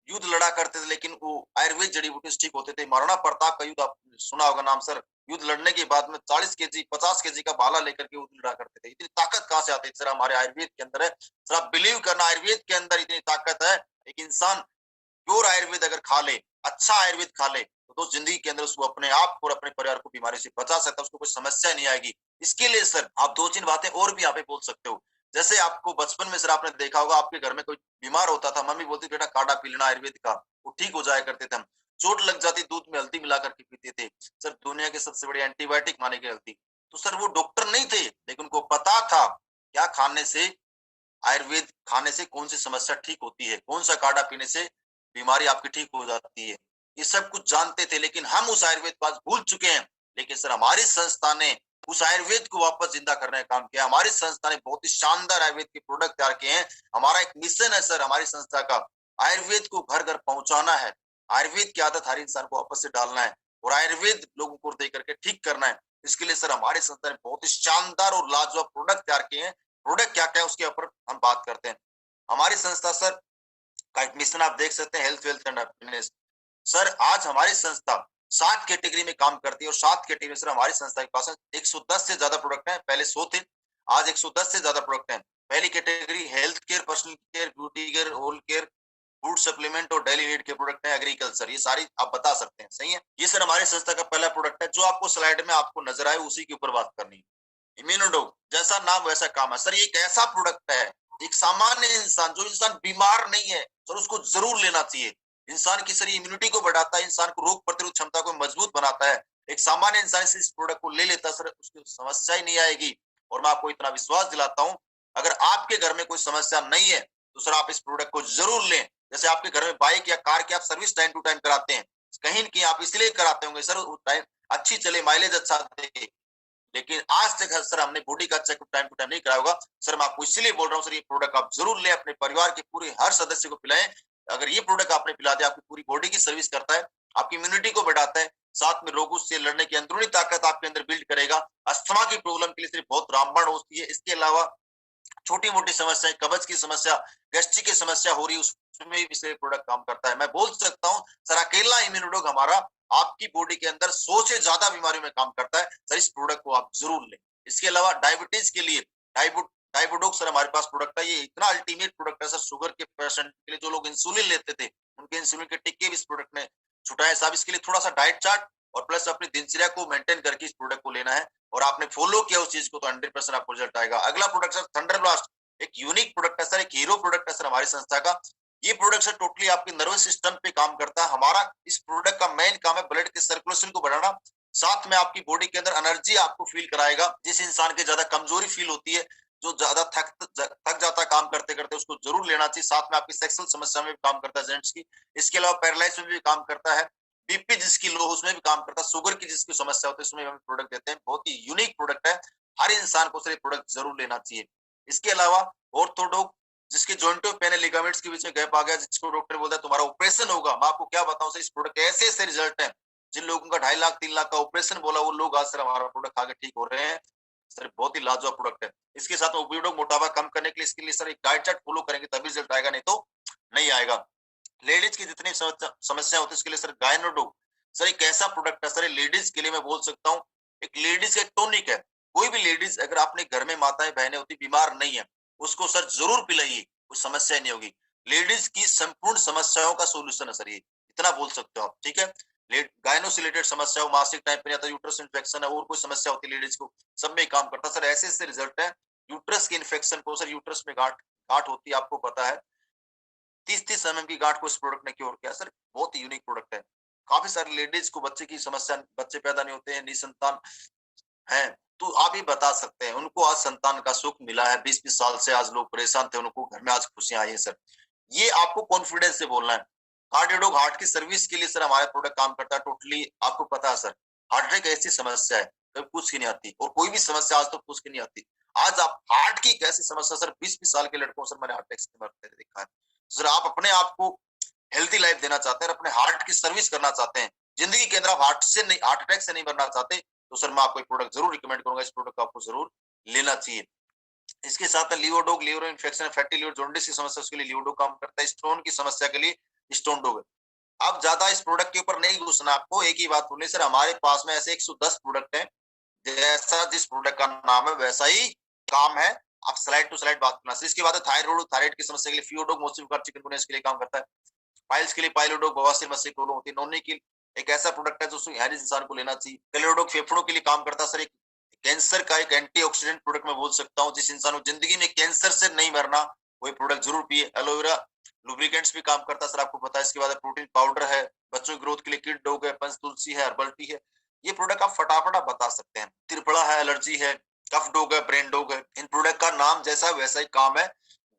युद्ध लड़ा करते थे, लेकिन वो आयुर्वेद जड़ी बूटी से ठीक होते थे। महाराणा प्रताप का युद्ध आपने सुना होगा नाम सर, युद्ध लड़ने के बाद में 40 केजी 50 केजी का भाला लेकर के युद्ध लड़ा करते थे। इतनी ताकत कहाँ से आती है? सर हमारे आयुर्वेद के अंदर है। सर आप बिलीव करना, आयुर्वेद के अंदर इतनी ताकत है, एक इंसान प्योर आयुर्वेद अगर खा ले, अच्छा आयुर्वेद खा ले, तो जिंदगी के अंदर उसको अपने आप और अपने परिवार को बीमारी से बचा सकता है, उसको कोई समस्या नहीं आएगी। इसके लिए सर आप 2-3 बातें और भी यहाँ पे बोल सकते हो। जैसे आपको बचपन में सर आपने देखा होगा, आपके घर में कोई बीमार होता था, मम्मी बोलती बेटा काढ़ा पी लेना आयुर्वेद का, वो ठीक हो जाया करते थे। हम चोट लग जाती, दूध में हल्दी मिला करके पीते थे। सर दुनिया के सबसे बड़े एंटीबायोटिक माने गए हल्दी। तो सर वो डॉक्टर नहीं थे, लेकिन उनको पता था क्या खाने से, आयुर्वेद खाने से कौन सी समस्या ठीक होती है, कौन सा काढ़ा पीने से बीमारी आपकी ठीक हो जाती है, ये सब कुछ जानते थे। लेकिन हम उस आयुर्वेद को आज भूल चुके हैं। लेकिन सर हमारी संस्था ने उस आयुर्वेद को वापस जिंदा करने का काम किया। हमारी संस्था ने बहुत ही शानदार आयुर्वेद के प्रोडक्ट तैयार किए हैं। हमारा एक मिशन है सर हमारी संस्था का, आयुर्वेद को घर घर पहुंचाना है, आयुर्वेद की आदत हर इंसान को वापस से डालना है और आयुर्वेद लोगों को दे करके ठीक करना है। इसके लिए सर हमारी संस्था ने बहुत ही शानदार और लाजवाब प्रोडक्ट तैयार किए हैं। प्रोडक्ट क्या क्या है उसके ऊपर हम बात करते हैं। हमारी संस्था सर का एक मिशन आप देख सकते हैं, health wealth and happiness. Sir आज हमारी संस्था 7 कैटेगरी में काम करती है और 7 कैटेगरी में सर हमारी संस्था के पास 110 से ज्यादा प्रोडक्ट हैं। पहले 100 थे, आज 110 से ज्यादा प्रोडक्ट हैं। पहली category health care, personal care, beauty care, oral care, food supplement और डेली नीड के प्रोडक्ट हैं। एग्रीकल्चर, ये सारी आप बता सकते हैं, सही है। ये सर हमारी संस्था का पहला प्रोडक्ट है, जो आपको स्लाइड में आपको नजर आए उसी के ऊपर बात करनी है। इम्यूनोडोग, जैसा नाम वैसा काम है सर। ये एक ऐसा प्रोडक्ट है, एक सामान्य इंसान, जो इंसान बीमार नहीं है सर, उसको जरूर लेना चाहिए। इंसान की सर इम्यूनिटी को बढ़ाता है, इंसान को रोग प्रतिरोध क्षमता को मजबूत बनाता है। एक सामान्य इंसान से इस प्रोडक्ट को ले लेता है सर, उसकी समस्या ही नहीं आएगी। और मैं आपको इतना विश्वास दिलाता हूं, अगर आपके घर में कोई समस्या नहीं है तो सर आप इस प्रोडक्ट को जरूर लें। जैसे आपके घर में बाइक या कार की आप सर्विस टाइम टू टाइम कराते हैं, कहीं न कहीं आप इसलिए कराते होंगे सर टाइम अच्छी चले, माइलेज अच्छा दे, लेकिन आज तक सर हमने बॉडी का चेकअप टाइम टू टाइम नहीं कराया होगा। सर मैं आपको इसलिए बोल रहा हूँ सर, ये प्रोडक्ट आप जरूर लें, अपने परिवार के पूरे हर सदस्य को पिलाएं। अगर ये प्रोडक्ट आपने पिला दिया, आपकी पूरी बॉडी की सर्विस करता है, आपकी इम्यूनिटी को बढ़ाता है, साथ में रोगों से लड़ने की अंदरूनी ताकत आपके अंदर बिल्ड करेगा। अस्थमा की प्रॉब्लम के लिए सिर्फ बहुत रामबाण होती है। इसके अलावा छोटी मोटी समस्या, कब्ज की समस्या, गैस्ट्रिक की समस्या हो रही है, उसमें भी इसे प्रोडक्ट काम करता है। मैं बोल सकता हूँ सर अकेला इम्यूनोडोग हमारा आपकी बॉडी के अंदर 100 से ज्यादा बीमारियों में काम करता है। सर इस प्रोडक्ट को आप जरूर लें। इसके अलावा डायबिटीज के लिए टाइफोडोक सर हमारे पास प्रोडक्ट है, ये इतना अल्टीमेट प्रोडक्ट है सर शुगर के पेशेंट के लिए, जो लोग इंसुलिन लेते थे उनके इंसुलिन के टिक्के भी इस प्रोडक्ट ने छुटाए साहब। इसके लिए थोड़ा सा डाइट चार्ट और प्लस अपनी दिनचर्या को मेंटेन करके इस प्रोडक्ट को लेना है, और आपने फॉलो किया उस चीज को तो 100% आपको रिजल्ट आएगा। अगला प्रोडक्ट सर थंडर ब्लास्ट, एक यूनिक प्रोडक्ट है सर, एक हीरो प्रोडक्ट है सर हमारी संस्था का। ये प्रोडक्ट सर टोटली आपके नर्वस सिस्टम पे काम करता है। हमारा इस प्रोडक्ट का मेन काम है ब्लड के सर्कुलेशन को बढ़ाना, साथ में आपकी बॉडी के अंदर एनर्जी आपको फील कराएगा। जिस इंसान के ज्यादा कमजोरी फील होती है, जो ज्यादा थक जाता है काम करते करते, उसको जरूर लेना चाहिए। साथ में आपकी सेक्सुअल समस्या में भी काम करता है जेंट्स की। इसके अलावा पैरालाइज में भी काम करता है, बीपी जिसकी लो उसमें भी काम करता है, शुगर की जिसकी समस्या होती है उसमें हम प्रोडक्ट देते हैं। बहुत ही यूनिक प्रोडक्ट है, हर इंसान को सर ये प्रोडक्ट जरूर लेना चाहिए। इसके अलावा ऑर्थोडॉक, जिसके जॉइंटो पेन लिगामेंट्स के बीच में गैप आ गया, जिसको डॉक्टर बोलता है तुम्हारा ऑपरेशन होगा, मैं आपको क्या बताऊं सर, इस प्रोडक्ट ऐसे ऐसे रिजल्ट है। जिन लोगों का 2.5 लाख 3 लाख का ऑपरेशन बोला, वो लोग आज सर हमारा प्रोडक्ट खा के ठीक हो रहे हैं सर। बहुत ही लाजवाब प्रोडक्ट है। इसके साथ में ओपियोइड मोटापा कम करने के लिए, इसके लिए सर एक डाइट चार्ट फॉलो करेंगे तभी रिजल्ट आएगा, नहीं तो नहीं आएगा। लेडीज की जितनी समस्या होती है उसके लिए सर गायनोडोक सर एक ऐसा प्रोडक्ट है सर, लेडीज के लिए मैं बोल सकता हूँ एक लेडीज का टॉनिक है। कोई भी लेडीज अगर अपने घर में माताएं बहनें होती बीमार नहीं है, उसको सर जरूर पिलाइए, कुछ समस्या नहीं होगी। लेडीज की संपूर्ण समस्याओं का सोल्यूशन है सर ये, इतना बोल सकते हो आप, ठीक है। गायनो से रिलेटेड समस्या हो, मासिक टाइम पे आता है, यूट्रस इन्फेक्शन है, और कोई समस्या होती है लेडीज को, सब में काम करता है सर। ऐसे ऐसे रिजल्ट है। यूट्रस के इन्फेक्शन को सर, यूट्रस में गांठ गांठ होती है आपको पता है, 30-30 mm की गांठ को इस प्रोडक्ट ने क्योर किया सर। बहुत ही यूनिक प्रोडक्ट है। काफी सारी लेडीज को बच्चे की समस्या, बच्चे पैदा नहीं होते हैं, निसंतान है, तो आप ही बता सकते हैं उनको आज संतान का सुख मिला है। 20-20 साल से आज लोग परेशान थे, उनको घर में आज खुशियां आई है सर। ये आपको कॉन्फिडेंस से बोलना है। कार्डियोडोक हार्ट की सर्विस के लिए सर हमारा प्रोडक्ट काम करता है टोटली। आपको पता है सर, हार्ट अटैक ऐसी समस्या है कभी पूछ की नहीं आती, और कोई भी समस्या आज तो पूछ की नहीं आती। आज आप हार्ट की कैसी समस्या सर, 20-20 साल के लड़कों सर मैंने हार्ट अटैक से मरते देखा है सर। आप अपने आप को हेल्थी लाइफ देना चाहते हैं, अपने हार्ट की सर्विस करना चाहते हैं, जिंदगी के अंदर आप हार्ट अटैक से नहीं मरना चाहते, तो सर मैं आपको एक प्रोडक्ट जरूर रिकमेंड करूंगा। इस प्रोडक्ट को आपको जरूर लेना चाहिए। इसके साथ लियोडोग, liver infection, fatty liver, jaundice की समस्या उसके लिए लियोडोग काम करता है। स्टोन की समस्या के लिए स्टोन डोग। अब ज्यादा इस प्रोडक्ट के ऊपर नहीं घुसना, आपको एक ही बात बोलनी सर, हमारे पास में ऐसे 110 प्रोडक्ट हैं, जैसा जिस प्रोडक्ट का नाम है वैसा ही काम है। आप स्लाइड टू स्लाइड बात करना। इसके बाद थायराइड, थायराइड की समस्या के लिए फियोडोग, मोसिफिकर चिकनगुनिया के लिए काम करता है। पाइल्स के लिए पाइलोडोग, बवासीर मस्तिष्क रोग होती है। नोनी की एक ऐसा प्रोडक्ट है जो हर इंसान को लेना चाहिए। कैलोडोग फेफड़ों के लिए काम करता है सर, एक कैंसर का एक एंटीऑक्सीडेंट प्रोडक्ट मैं बोल सकता हूँ। जिस इंसान को जिंदगी में कैंसर से नहीं मरना, वही प्रोडक्ट जरूर पिए। एलोवेरा लुब्रिकेंट्स भी काम करता है सर, आपको पता है। इसके बाद प्रोटीन पाउडर है, बच्चों की ग्रोथ के लिए किड डॉग है, पंच तुलसी है, हर्बल टी है। ये प्रोडक्ट आप फटाफट आप बता सकते हैं। त्रिफला है, एलर्जी है, कफ डॉग है, ब्रेन डॉग है। इन प्रोडक्ट का नाम जैसा वैसा ही काम है,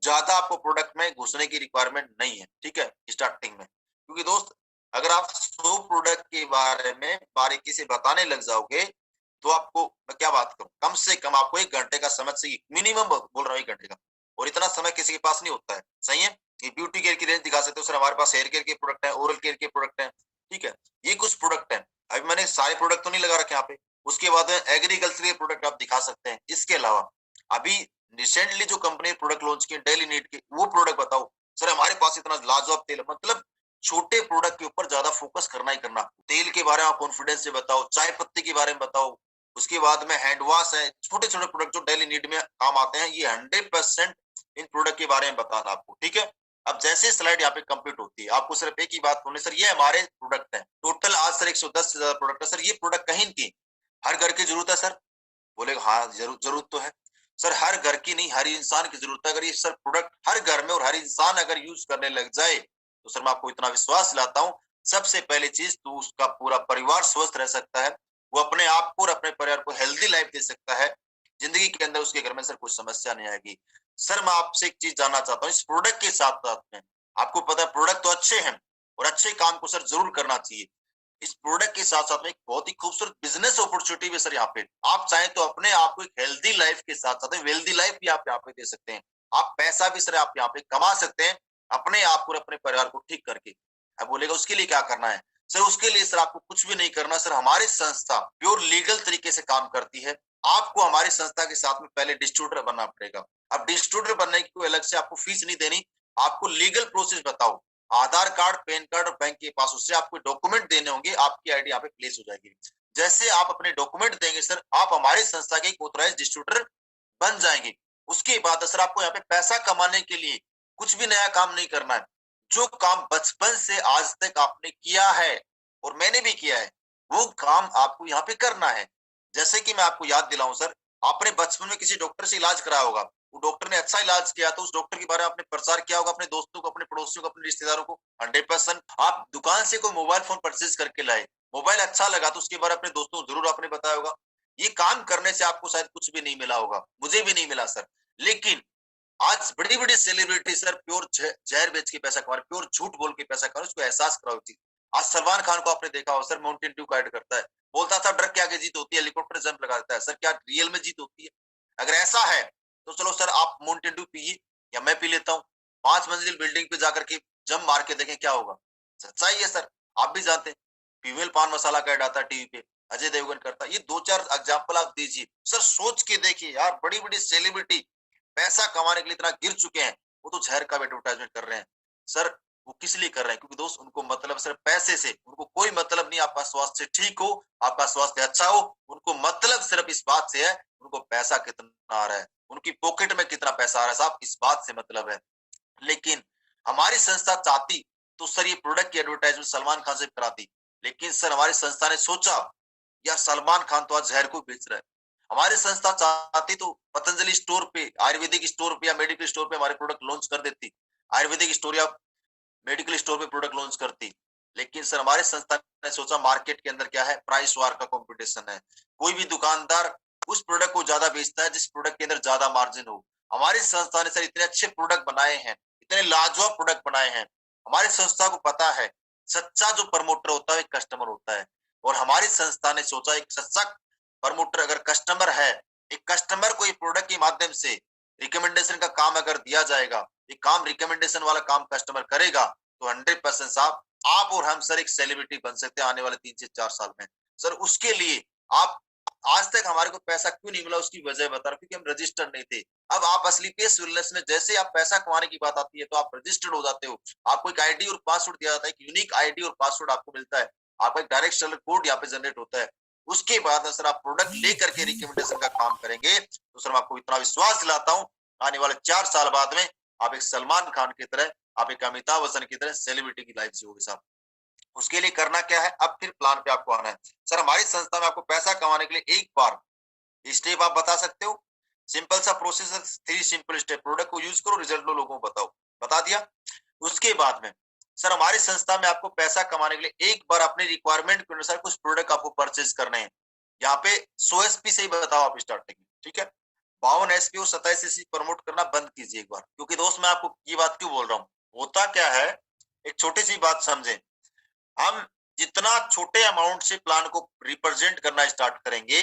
ज्यादा आपको प्रोडक्ट में घुसने की रिक्वायरमेंट नहीं है, ठीक है, स्टार्टिंग में। क्योंकि दोस्त अगर आप 100 प्रोडक्ट के बारे में बारीकी से बताने लग जाओगे, तो आपको मैं क्या बात करूं, कम से कम आपको 1 घंटे का समझ चाहिए, मिनिमम बोल रहा हूँ 1 घंटे का, और इतना समय किसी के पास नहीं होता है, सही है। ये ब्यूटी केयर की रेंज दिखा सकते हो सर, हमारे पास हेयर केयर के प्रोडक्ट है, ओरल केयर के प्रोडक्ट है, ठीक है। ये कुछ प्रोडक्ट है, अभी मैंने सारे प्रोडक्ट तो नहीं लगा रखे यहाँ पे। उसके बाद एग्रीकल्चर के प्रोडक्ट आप दिखा सकते हैं। इसके अलावा अभी रिसेंटली जो कंपनी प्रोडक्ट लॉन्च किए डेली नीड के, वो प्रोडक्ट बताओ सर। हमारे पास इतना लाजवाब तेल, मतलब छोटे प्रोडक्ट के ऊपर ज्यादा फोकस करना ही करना। तेल के बारे में कॉन्फिडेंस से बताओ, चाय पत्ती के बारे में बताओ, उसके बाद में हैंड वॉश है, छोटे छोटे प्रोडक्ट जो डेली नीड में काम आते हैं, ये 100% इन प्रोडक्ट के बारे में बताना आपको, ठीक है। अब जैसे स्लाइड यहाँ पे कंप्लीट होती है, आपको सिर्फ एक ही बात बोलनी सर, ये हमारे प्रोडक्ट है टोटल। आज सर 110 से ज्यादा प्रोडक्ट है सर। ये प्रोडक्ट कहीं की हर घर की जरूरत है सर, बोलेगा हाँ जरूरत तो है सर। हर घर की नहीं, हर इंसान की जरूरत है। अगर ये सर प्रोडक्ट हर घर में और हर इंसान अगर यूज करने लग जाए, तो सर मैं आपको इतना विश्वास दिलाता हूँ, सबसे पहली चीज तो उसका पूरा परिवार स्वस्थ रह सकता है, वो अपने आप को और अपने परिवार को हेल्दी लाइफ दे सकता है। जिंदगी के अंदर उसके घर में सर कोई समस्या नहीं आएगी। सर मैं आपसे एक चीज जानना चाहता हूँ, इस प्रोडक्ट के साथ साथ में आपको पता है प्रोडक्ट तो अच्छे हैं, और अच्छे काम को सर जरूर करना चाहिए। इस प्रोडक्ट के साथ साथ में एक बहुत ही खूबसूरत बिजनेस अपॉर्चुनिटी भी सर यहाँ पे, आप चाहें तो अपने आप को एक हेल्दी लाइफ के साथ साथ वेल्दी लाइफ भी आप यहाँ पे दे सकते हैं। आप पैसा भी सर आप यहाँ पे कमा सकते हैं, अपने आप को और अपने परिवार को ठीक करके। अब बोलेगा उसके लिए क्या करना है सर? उसके लिए सर आपको कुछ भी नहीं करना सर। हमारी संस्था प्योर लीगल तरीके से काम करती है। आपको हमारी संस्था के साथ में पहले डिस्ट्रीब्यूटर बनना पड़ेगा। अब डिस्ट्रीब्यूटर बनने की कोई अलग से आपको फीस नहीं देनी। आपको लीगल प्रोसेस बताओ, आधार कार्ड, पैन कार्ड और बैंक के पास, उससे आपको डॉक्यूमेंट देने होंगे, आपकी आईडी यहाँ पे प्लेस हो जाएगी। जैसे आप अपने डॉक्यूमेंट देंगे सर, आप हमारी संस्था के ऑथराइज्ड डिस्ट्रीब्यूटर बन जाएंगे। उसके बाद सर आपको यहाँ पे पैसा कमाने के लिए कुछ भी नया काम नहीं करना है। जो काम बचपन से आज तक आपने किया है और मैंने भी किया है, वो काम आपको यहाँ पे करना है। जैसे कि मैं आपको याद दिलाऊं सर, आपने बचपन में किसी डॉक्टर से इलाज कराया होगा, वो डॉक्टर ने अच्छा इलाज किया तो उस डॉक्टर के बारे में आपने प्रचार किया होगा अपने दोस्तों को, अपने पड़ोसियों को, अपने रिश्तेदारों को। 100% आप दुकान से कोई मोबाइल फोन परचेज करके लाए, मोबाइल अच्छा लगा तो उसके बारे में अपने दोस्तों को जरूर आपने बताया होगा। ये काम करने से आपको शायद कुछ भी नहीं मिला होगा, मुझे भी नहीं मिला सर। लेकिन आज बड़ी-बड़ी सेलिब्रिटी सर प्योर जहर बेच के पैसा कमा रहे, प्योर झूठ बोल के पैसा कमा रहे, उसको एहसास कराओ चीज। आज सलमान खान को आपने देखा हो सर, माउंटेन ड्यू का ऐड करता है, बोलता था डर के आगे जीत होती है, हेलीकॉप्टर जंप लगा देता है। सर क्या रियल में जीत होती है? अगर ऐसा है तो चलो सर आप माउंटेन ड्यू पिए या मैं पी लेता हूँ, 5 मंजिल बिल्डिंग पे जाकर के जंप मार के देखें क्या होगा। सच्चाई है सर, आप भी जानते हैं। फीमेल पान मसाला का ऐड आता है टीवी पे, अजय देवगन करता है। ये 2-4 एग्जाम्पल आप दीजिए सर, सोच के देखिए यार, बड़ी-बड़ी सेलिब्रिटी पैसा कमाने के लिए इतना गिर चुके हैं, वो तो जहर का एडवर्टाइजमेंट कर रहे हैं। सर वो किस लिए कर रहे हैं? क्योंकि दोस्त उनको मतलब सिर्फ पैसे से, उनको कोई मतलब नहीं आपका स्वास्थ्य ठीक हो, आपका स्वास्थ्य अच्छा हो, उनको मतलब सिर्फ इस बात से है, उनको पैसा कितना आ रहा है, उनकी पॉकेट में कितना पैसा आ रहा है, साहब इस बात से मतलब है। लेकिन हमारी संस्था चाहती तो सर ये प्रोडक्ट की एडवर्टाइजमेंट सलमान खान से कराती, लेकिन सर हमारी संस्था ने सोचा यार सलमान खान तो आज जहर को बेच रहा है। हमारी संस्था चाहती तो पतंजलि स्टोर पे, आयुर्वेदिक स्टोर पे या मेडिकल स्टोर पे हमारे प्रोडक्ट लॉन्च कर देती, आयुर्वेदिक स्टोर या मेडिकल स्टोर पे प्रोडक्ट लॉन्च करती। लेकिन सर हमारी संस्था ने सोचा मार्केट के अंदर क्या है, प्राइस वार का कंपटीशन है, कोई भी दुकानदार उस प्रोडक्ट को ज्यादा बेचता है जिस प्रोडक्ट के अंदर ज्यादा मार्जिन हो। हमारी संस्था ने सर इतने अच्छे प्रोडक्ट बनाए हैं, इतने लाजवाब प्रोडक्ट बनाए हैं। हमारी संस्था को पता है सच्चा जो प्रमोटर होता है कस्टमर होता है, और हमारी संस्था ने सोचा एक सच्चा प्रमोटर अगर कस्टमर है, एक कस्टमर को प्रोडक्ट के माध्यम से रिकमेंडेशन का काम अगर दिया जाएगा, ये काम रिकमेंडेशन वाला काम कस्टमर करेगा तो 100% साहब आप और हम सर एक सेलिब्रिटी बन सकते हैं आने वाले 3 से 4 साल में। सर उसके लिए आप आज तक हमारे को पैसा क्यों नहीं मिला उसकी वजह बता रहा हूं, क्योंकि हम रजिस्टर्ड नहीं थे। अब आप असली पेस वेलनेस में जैसे आप पैसा कमाने की बात आती है तो आप रजिस्टर्ड हो जाते हो, आपको एक आईडी और पासवर्ड दिया जाता है, एक यूनिक आईडी और पासवर्ड आपको मिलता है, आपका एक डायरेक्ट सेलर कोड यहाँ पे जनरेट होता है। उसके बाद सर आप प्रोडक्ट लेकर के रिकमेंडेशन का काम करेंगे तो सर मैं आपको इतना विश्वास दिलाता हूँ आने वाले 4 साल बाद में आप एक सलमान खान की तरह, आप एक अमिताभ बच्चन की तरह सेलिब्रिटी की लाइफ जियोगे साहब। उसके लिए करना क्या है, अब फिर प्लान पे आपको आना है। सर हमारी संस्था में आपको पैसा कमाने के लिए एक बार स्टेप आप बता सकते हो, सिंपल सा प्रोसेस है, 3 सिंपल स्टेप, प्रोडक्ट को यूज करो, रिजल्ट लो, लोगों को बताओ, बता दिया। उसके बाद में सर हमारी संस्था में आपको पैसा कमाने के लिए एक बार अपने रिक्वायरमेंट के अनुसार कुछ प्रोडक्ट आपको परचेज करने हैं। यहाँ पे 100 एसपी से ही बताओ आप स्टार्टिंग में, ठीक है। 52 एसपी और 27 एसपी प्रमोट करना बंद कीजिए एक बार, क्योंकि दोस्त मैं आपको ये बात क्यों बोल रहा हूँ, होता क्या है, एक छोटी सी बात समझे, हम जितना छोटे अमाउंट से प्लान को रिप्रेजेंट करना स्टार्ट करेंगे,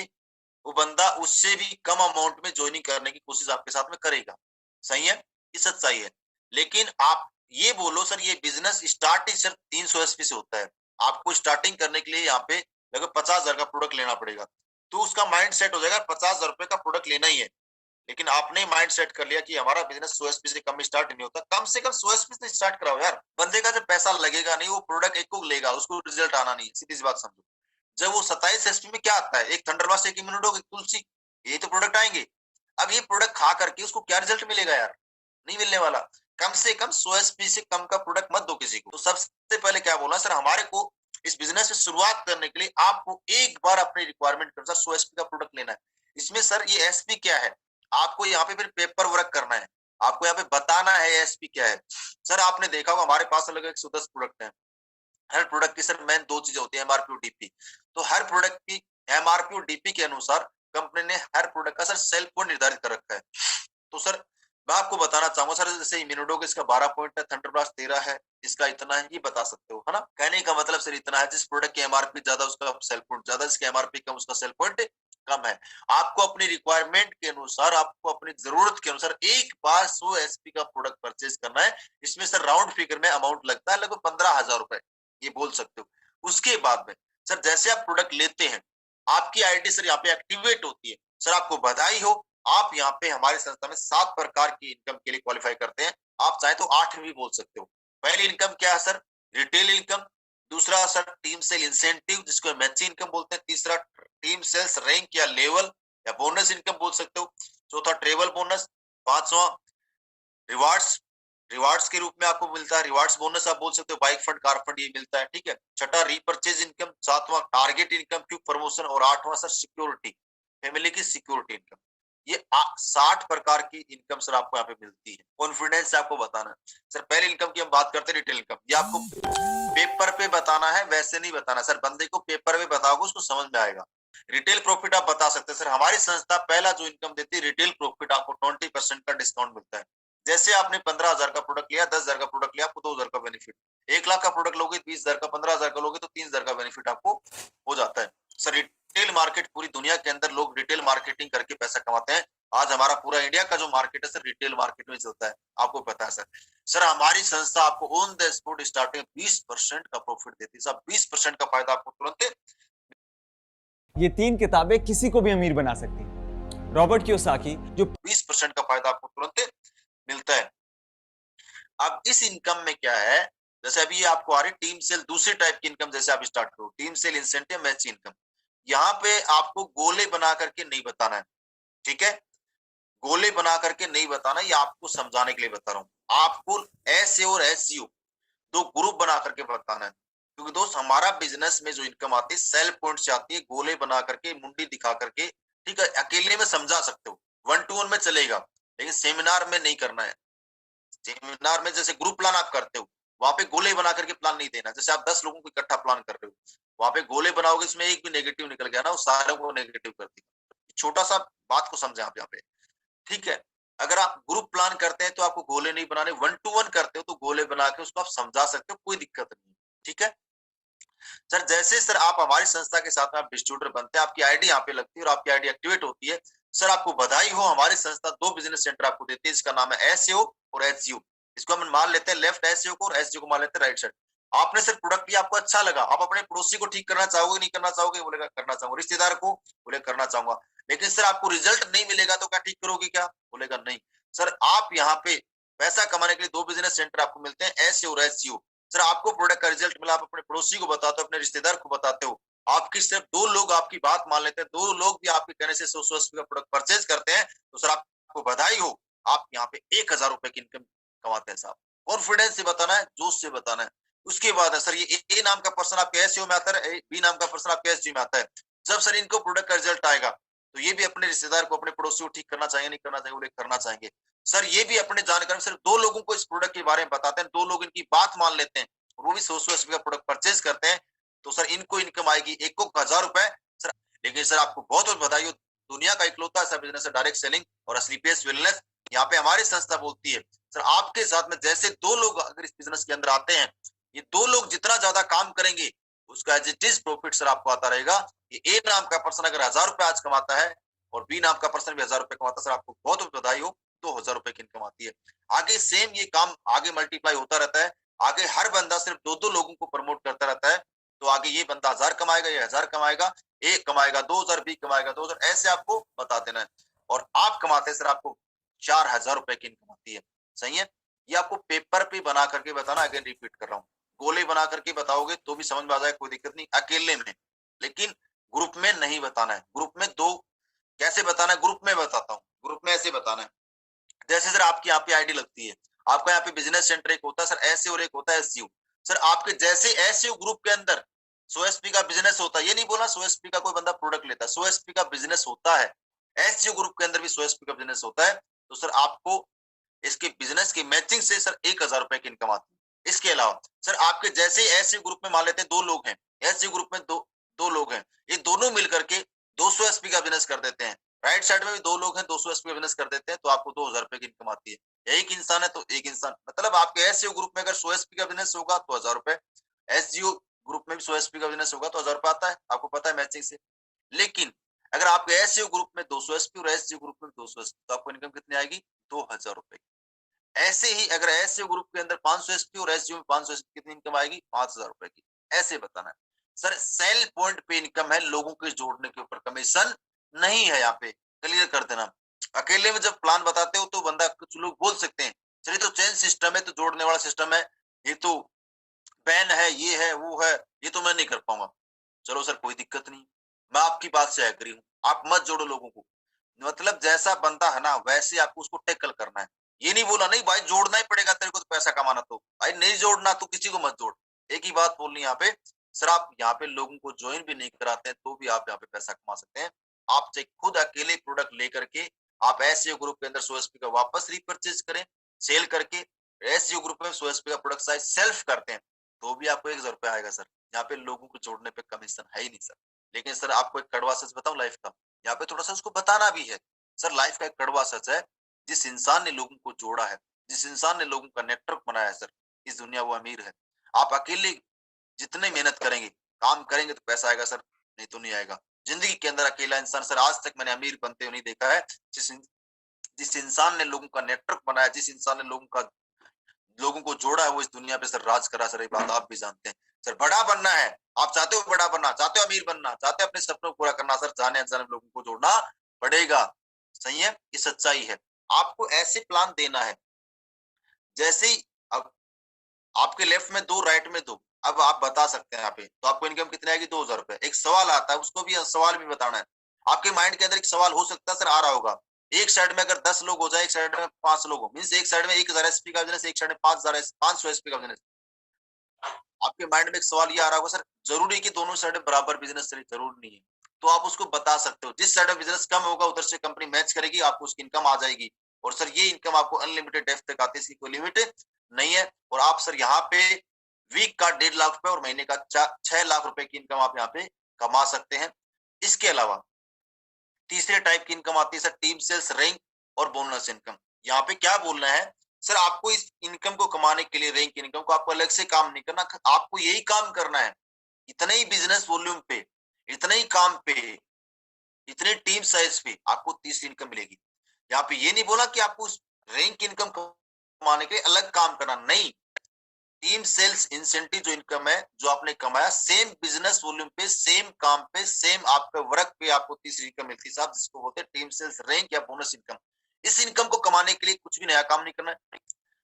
वो बंदा उससे भी कम अमाउंट में ज्वाइनिंग करने की कोशिश आपके साथ में करेगा। सही है, ये सच्चाई है। लेकिन आप ये बोलो सर ये बिजनेस स्टार्ट ही सिर्फ 300 एसपी से होता है, आपको स्टार्टिंग करने के लिए यहाँ पे लगभग 50,000 का प्रोडक्ट लेना पड़ेगा, तो उसका माइंड सेट हो जाएगा 50,000 रुपए का प्रोडक्ट लेना ही है। लेकिन आपने माइंड सेट कर लिया कि हमारा बिजनेस 100 एसपी से कम स्टार्ट नहीं होता, कम से कम 100 एसपी से स्टार्ट कराओ यार। बंदे का जब पैसा लगेगा नहीं, वो प्रोडक्ट एक को लेगा, उसको रिजल्ट आना नहीं, सीधी सी बात समझो। जब वो 27 एसपी में क्या आता है, एक थंडरबास्ट, एक इम्यूनोडॉग, एक तुलसी, ये तो प्रोडक्ट आएंगे। अब ये प्रोडक्ट खा करके उसको क्या रिजल्ट मिलेगा यार, नहीं मिलने वाला। कम से कम 100 एसपी से कम का प्रोडक्ट मत दो किसी को। तो सबसे पहले क्या बोला सर, हमारे को इस बिजनेस में शुरुआत करने के लिए आपको एक बार अपनी रिक्वायरमेंट के अनुसार 100 एसपी का प्रोडक्ट लेना है। इसमें सर ये एसपी क्या है, आपको यहाँ पे फिर पेपर वर्क करना है, आपको यहाँ पे बताना है एसपी क्या है। सर आपने देखा होगा हमारे पास लगभग 110 प्रोडक्ट है, हर प्रोडक्ट की सर मेन 2 चीजें होती है, एमआरपी और डीपी। तो हर प्रोडक्ट की एमआरपी और डीपी के अनुसार कंपनी ने हर प्रोडक्ट का सर सेल पॉइंट निर्धारित कर रखा है। तो सर मैं आपको बताना चाहूंगा सर, जैसे इम्यूनोडॉग इसका 12 पॉइंट है, थंडरब्लास्ट 13 है, इसका इतना है, ये बता सकते हो, है ना। कहने का मतलब सर इतना है, जिस प्रोडक्ट की एमआरपी ज्यादा उसका सेल पॉइंट ज्यादा, जिसकी एमआरपी कम उसका सेल पॉइंट कम है। आपको अपनी रिक्वायरमेंट के अनुसार, आपको अपनी जरूरत के अनुसार एक बार 100 एसपी का प्रोडक्ट परचेज करना है। इसमें सर राउंड फिगर में अमाउंट लगता है लगभग 15,000 रुपए, ये बोल सकते हो। उसके बाद में सर जैसे आप प्रोडक्ट लेते हैं, आपकी आईडी सर यहाँ पे एक्टिवेट होती है। सर आपको बधाई हो, आप यहाँ पे हमारी संस्था में 7 प्रकार की इनकम के लिए क्वालिफाई करते हैं, आप चाहे तो 8 भी बोल सकते हो। पहली इनकम क्या है सर, रिटेल इनकम। दूसरा सर टीम सेल इंसेंटिव, जिसको मैची इनकम बोलते हैं। तीसरा टीम सेल्स रैंक या लेवल या बोनस इनकम बोल सकते हो। चौथा ट्रेवल बोनस। 5वां रिवार्ड्स, रिवार्ड्स के रूप में आपको मिलता है, रिवार्ड्स बोनस आप बोल सकते हो, बाइक फंड, कार फंड ये मिलता है, ठीक है। छठा रीपरचेज इनकम, सातवां टारगेट इनकम, क्विक प्रमोशन, और आठवां सर सिक्योरिटी, फैमिली की सिक्योरिटी इनकम। ये 60 प्रकार की इनकम सर आपको यहाँ पे मिलती है। कॉन्फिडेंस से आपको बताना है सर। पहले इनकम की हम बात करते हैं, रिटेल इनकम। ये आपको पेपर पे बताना है, वैसे नहीं बताना सर। बंदे को पेपर पे बताओगे उसको समझ में आएगा। रिटेल प्रॉफिट आप बता सकते हैं सर। हमारी संस्था पहला जो इनकम देती है रिटेल प्रॉफिट, आपको 20% का डिस्काउंट मिलता है। जैसे आपने 15,000 का प्रोडक्ट लिया, 10,000 का प्रोडक्ट लिया, आपको 2,000 का बेनिफिट। 1 लाख का प्रोडक्ट लोगे, 20,000 का, 15,000 का लोगे तो 3,000 का बेनिफिट आपको हो जाता है सर। रिटेल मार्केट, पूरी दुनिया के अंदर लोग रिटेल मार्केटिंग करके पैसा कमाते हैं। आज हमारा पूरा इंडिया का जो मार्केट है सर, रिटेल मार्केट में चलता है, आपको पता है सर। सर हमारी संस्था आपको ऑन द स्पॉट स्टार्टिंग 20% का प्रॉफिट देती है सर। 20% का फायदा आपको तुरंत। ये 3 किताबें किसी को भी अमीर बना सकती हैं। रॉबर्ट कियोसाकी, जो 20% का फायदा आपको तुरंत मिलता है। अब इस इनकम में क्या है, जैसे अभी आपको आ रही टीम सेल, दूसरी टाइप की इनकम जैसे आप स्टार्ट करो, team sale, incentive, match income. यहाँ पे आपको गोले बना करके नहीं बताना है, ठीक है। गोले बना करके नहीं बताना, ये आपको समझाने के लिए बता रहा हूं। आपको एस ए और एस यू दो ग्रुप बना करके बताना है। क्योंकि दोस्त हमारा बिजनेस में जो इनकम आती है सेल पॉइंट से आती है, गोले बना करके, मुंडी दिखा करके, ठीक है। अकेले में समझा सकते हो, 1-to-1 में चलेगा, लेकिन सेमिनार में नहीं करना है। सेमिनार में जैसे ग्रुप प्लान आप करते हो, वहां पे गोले बना करके प्लान नहीं देना। जैसे आप 10 लोगों को इकट्ठा प्लान कर रहे हो, वहां पे गोले बनाओगे, इसमें एक भी नेगेटिव निकल गया ना, वो सारे को नेगेटिव कर दिया। छोटा सा बात को समझे आप यहाँ पे, ठीक है। अगर आप ग्रुप प्लान करते हैं तो आपको गोले नहीं बनाने, 1-to-1 करते हो तो गोले बना के उसको आप समझा सकते हो, कोई दिक्कत नहीं, ठीक है सर। जैसे सर आप हमारी संस्था के साथ में आप डिस्ट्रीब्यूटर बनते हैं, आपकी आईडी यहाँ पे लगती है और आपकी आईडी एक्टिवेट होती है सर, आपको बधाई हो। हमारी संस्था 2 बिजनेस सेंटर आपको देती है, इसका नाम है एसईओ और एचसीयू। इसको हम मान लेते हैं लेफ्ट एसईओ को, और एचसीयू को मान लेते हैं राइट साइड। आपने सर प्रोडक्ट लिया, आपको अच्छा लगा, आप अपने पड़ोसी को ठीक करना चाहोगे, नहीं करना चाहोगे? बोलेगा करना चाहूंगा। रिश्तेदार को बोले करना चाहूंगा। लेकिन सर आपको रिजल्ट नहीं मिलेगा तो क्या ठीक करोगे क्या? बोलेगा नहीं। सर आप यहाँ पे पैसा कमाने के लिए 2 बिजनेस सेंटर आपको मिलते हैं, एसईओ और एचसीयू। सर आपको प्रोडक्ट का रिजल्ट मिला, आप अपने पड़ोसी को बताते हो, अपने रिश्तेदार को बताते हो, आपकी सिर्फ 2 लोग आपकी बात मान लेते हैं, 2 लोग भी आपके कहने से 100 का प्रोडक्ट परचेज करते हैं, तो सर आपको बधाई हो, आप यहाँ पे 1,000 रुपए की इनकम कमाते हैं साहब। कॉन्फिडेंस से बताना है, जोश से बताना है। उसके बाद है सर, ये ए नाम का पर्सन आपके एसईओ में आता है, बी नाम का पर्सन आपके एसजी में आता है। जब सर इनको प्रोडक्ट का रिजल्ट आएगा तो ये भी अपने रिश्तेदार को, अपने पड़ोसी को ठीक करना चाहिए, नहीं करना चाहिए? बोले करना चाहेंगे। सर ये भी अपने जानकारी में सिर्फ 2 लोगों को इस प्रोडक्ट के बारे में बताते हैं, 2 लोग इनकी बात मान लेते हैं, वो भी 100 का प्रोडक्ट परचेज करते हैं, तो सर इनको इनकम आएगी 1,000 रुपए सर। लेकिन सर आपको बहुत बहुत बधाई हो, दुनिया का इकलौता ऐसा बिजनेस है डायरेक्ट सेलिंग और स्लीपियस वेलनेस। यहाँ पे हमारी संस्था बोलती है सर आपके साथ में जैसे 2 लोग अगर इस बिजनेस के अंदर आते हैं, ये 2 लोग जितना ज्यादा काम करेंगे उसका as it is profit sir आपको आता रहेगा। ये ए नाम का पर्सन अगर 1,000 रुपए आज कमाता है और बी नाम का पर्सन भी 1,000 रुपए कमाता है, सर आपको बहुत बहुत बधाई हो, 2,000 रुपए की इनकम आती है। आगे सेम ये काम आगे मल्टीप्लाई होता रहता है। आगे हर बंदा सिर्फ 2-2 लोगों को प्रमोट करता रहता है, तो आगे ये बंदा 1,000 कमाएगा, ये 1,000 कमाएगा, एक कमाएगा 2,000, बी कमाएगा 2,000, ऐसे आपको बता देना है। और आप कमाते हैं सर, आपको 4,000 रुपए की इनकम आती है। सही है, ये आपको पेपर पे बना करके बताना। अगेन रिपीट कर रहा हूँ, गोले बना करके बताओगे तो भी समझ में आ जाएगा, कोई दिक्कत नहीं, अकेले में। लेकिन ग्रुप में नहीं बताना है। ग्रुप में 2 कैसे बताना है, ग्रुप में बताता हूँ। ग्रुप में ऐसे बताना है, जैसे सर आपकी यहाँ पे आईडी लगती है, आपका यहाँ पे बिजनेस सेंटर एक होता है सर एसए और एक होता है एसयू। सर आपके जैसे एसयू ग्रुप के अंदर 100 एसपी का बिजनेस होता है, ये नहीं बोला 100 एसपी का कोई बंदा प्रोडक्ट लेता है, 100 एसपी का बिजनेस होता है। एसयू ग्रुप के अंदर भी 100 एसपी का बिजनेस होता है, तो सर आपको इसके बिजनेस की मैचिंग से सर 1,000 रुपए की इनकम आती है। इसके अलावा सर आपके जैसे एसयू ग्रुप में मान लेते हैं 2 लोग हैं, एसयू ग्रुप में दो लोग हैं, ये दोनों मिलकर के 200 एसपी का बिजनेस कर देते हैं। राइट साइड में भी 2 लोग हैं, 200 एसपी का बिजनेस कर देते हैं, तो आपको 2,000 रुपए की इनकम आती है। एक इंसान है तो एक इंसान, मतलब आपके एसयू ग्रुप में अगर 100 एसपी का बिजनेस होगा तो 1,000 रुपए, एसजीओ ग्रुप में भी 100 एसपी का बिजनेस होगा तो 1,000 रुपए आता है, आपको पता है मैचिंग से। लेकिन अगर आपके एसयू ग्रुप में 200 एसपी और एसजीओ ग्रुप में 200 एसपी, तो आपको इनकम कितनी आएगी? 2,000 रुपए। ऐसे ही अगर एसयू ग्रुप के अंदर 500 एसपी और एसजीओ में 500 एसपी, कितनी इनकम आएगी? 5,000 रुपए की। ऐसे बताना है सर। सेल पॉइंट पे इनकम है, लोगों के जोड़ने के ऊपर कमीशन नहीं है। यहाँ पे क्लियर कर देना। अकेले में जब प्लान बताते हो तो बंदा, कुछ लोग बोल सकते हैं चलिए तो चेन सिस्टम है, तो जोड़ने वाला सिस्टम है, ये तो पेन है, ये है, वो है, ये तो मैं नहीं कर पाऊंगा। चलो सर कोई दिक्कत नहीं, मैं आपकी बात से एग्री हूँ, आप मत जोड़ो लोगों को। मतलब जैसा बंदा है ना वैसे आपको उसको टैकल करना है। ये नहीं बोला नहीं भाई जोड़ना ही पड़ेगा तेरे को तो पैसा कमाना, तो भाई नहीं जोड़ना तो किसी को मत जोड़। एक ही बात बोलनी यहाँ पे, सर आप यहाँ पे लोगों को ज्वाइन भी नहीं कराते हैं तो भी आप यहाँ पे पैसा कमा सकते हैं। आप चाहे खुद अकेले प्रोडक्ट लेकर के आप एसईओ ग्रुप के अंदर सोएसपी का वापस रिपर्चेज करें, सेल करके एसईओ ग्रुप में सोएसपी का प्रोडक्ट साइज सेल्फ करते हैं तो भी आपको 1000 रुपया आएगा सर। यहाँ पे लोगों को जोड़ने पे कमीशन है ही नहीं सर। लेकिन सर आपको एक कड़वा सच बताऊं लाइफ का, यहाँ पे थोड़ा सा उसको बताना भी है। सर लाइफ का एक कड़वा सच है, जिस इंसान ने लोगों को जोड़ा है, जिस इंसान ने लोगों का नेटवर्क बनाया है सर, इस दुनिया वो अमीर है। आप अकेले जितने मेहनत करेंगे, काम करेंगे तो पैसा आएगा सर, नहीं तो नहीं आएगा। जिंदगी के अंदर अकेला इंसान सर आज तक मैंने अमीर बनते हुए नहीं देखा है। जिस जिस इंसान ने लोगों का नेटवर्क बनाया, जिस इंसान ने लोगों को जोड़ा है वो इस दुनिया पे सर राज करा। सर ये बात आप भी जानते हैं। सर बड़ा बनना है, आप चाहते हो बड़ा बनना, चाहते हो अमीर बनना, चाहते हो अपने सपनों को पूरा करना, सर जाने अनजाने लोगों को जोड़ना पड़ेगा। सही है, ये सच्चाई है। आपको ऐसे प्लान देना है जैसे ही अब आपके लेफ्ट में दो, राइट में दो, अब आप बता सकते हैं यहाँ पे तो आपको इनकम कितनी आएगी, 2000 रुपए। एक सवाल आता है उसको भी सवाल भी बताना है। आपके माइंड के अंदर एक सवाल हो सकता है सर आ रहा होगा, एक साइड में अगर 10 लोग हो जाए, एक साइड में 5 लोग हो, मीन एक साइड में 1000 एसपी का बिजनेस, एक साइड में 500 एसपी का बिजनेस। आपके माइंड में एक सवाल ये आ रहा होगा सर जरूरी कि दोनों साइड बराबर बिजनेस चले, जरूर नहीं है। तो आप उसको बता सकते हो जिस साइड में बिजनेस कम होगा उधर से कंपनी मैच करेगी, आपको उसकी इनकम आ जाएगी। और सर ये इनकम आपको अनलिमिटेड डेफ तक आती है, इसकी कोई लिमिट नहीं है। और आप सर यहाँ पे वीक का 1.5 लाख रुपए और महीने का 6 लाख रुपए की इनकम आप यहाँ पे कमा सकते हैं। इसके अलावा तीसरे टाइप की इनकम आती है सर टीम सेल्स, रैंक और बोनस इनकम। यहाँ पे क्या बोलना है सर, आपको इस इनकम को कमाने के लिए, रैंक इनकम को, आपको अलग से काम नहीं करना, आपको यही काम करना है। इतने ही बिजनेस वॉल्यूम पे, इतने ही काम पे, इतने टीम साइज पे आपको तीसरी इनकम मिलेगी। यहाँ पे ये नहीं बोला कि आपको रैंक इनकम कमाने के लिए अलग काम करना, नहीं। टीम सेल्स इंसेंटिव जो इनकम है जो आपने कमाया सेम बिजनेस वॉल्यूम पे, सेम काम पे, सेम आपके वर्क पे आपको तीसरी इनकम मिलती है साहब, जिसको बोलते हैं टीम सेल्स, रैंक या बोनस इनकम। इस इनकम को कमाने के लिए कुछ भी नया काम नहीं करना है।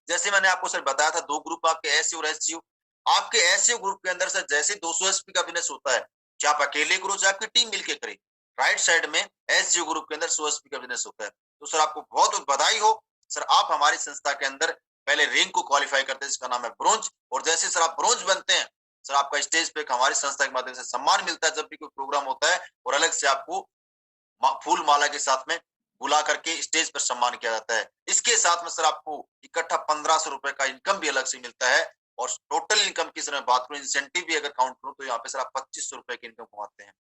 जैसे मैंने आपको सर बताया था दो ग्रुप आपके एसईओ और एसजीओ। आपके एसईओ ग्रुप के अंदर सर जैसे 200 एसपी का बिजनेस होता है, चाहे आप अकेले करो चाहे आपकी टीम मिलकर करे, राइट साइड में एसजीओ ग्रुप के अंदर 100 एसपी का बिजनेस होता है। तो सर आपको बहुत बहुत बधाई हो सर, आप हमारी संस्था के अंदर पहले रैंक को क्वालिफाई करते हैं जिसका नाम है ब्रोंज। और जैसे सर आप ब्रोंज बनते हैं सर आपका स्टेज पे हमारी संस्था के माध्यम से सम्मान मिलता है जब भी कोई प्रोग्राम होता है, और अलग से आपको फूल माला के साथ में बुला करके स्टेज पर सम्मान किया जाता है। इसके साथ में सर आपको इकट्ठा 1500 रुपए का इनकम भी अलग से मिलता है। और टोटल इनकम की सर मैं बात करूं, इंसेंटिव भी अगर काउंट करूं तो यहाँ पे सर आप 2500 रुपए की इनकम कमाते हैं।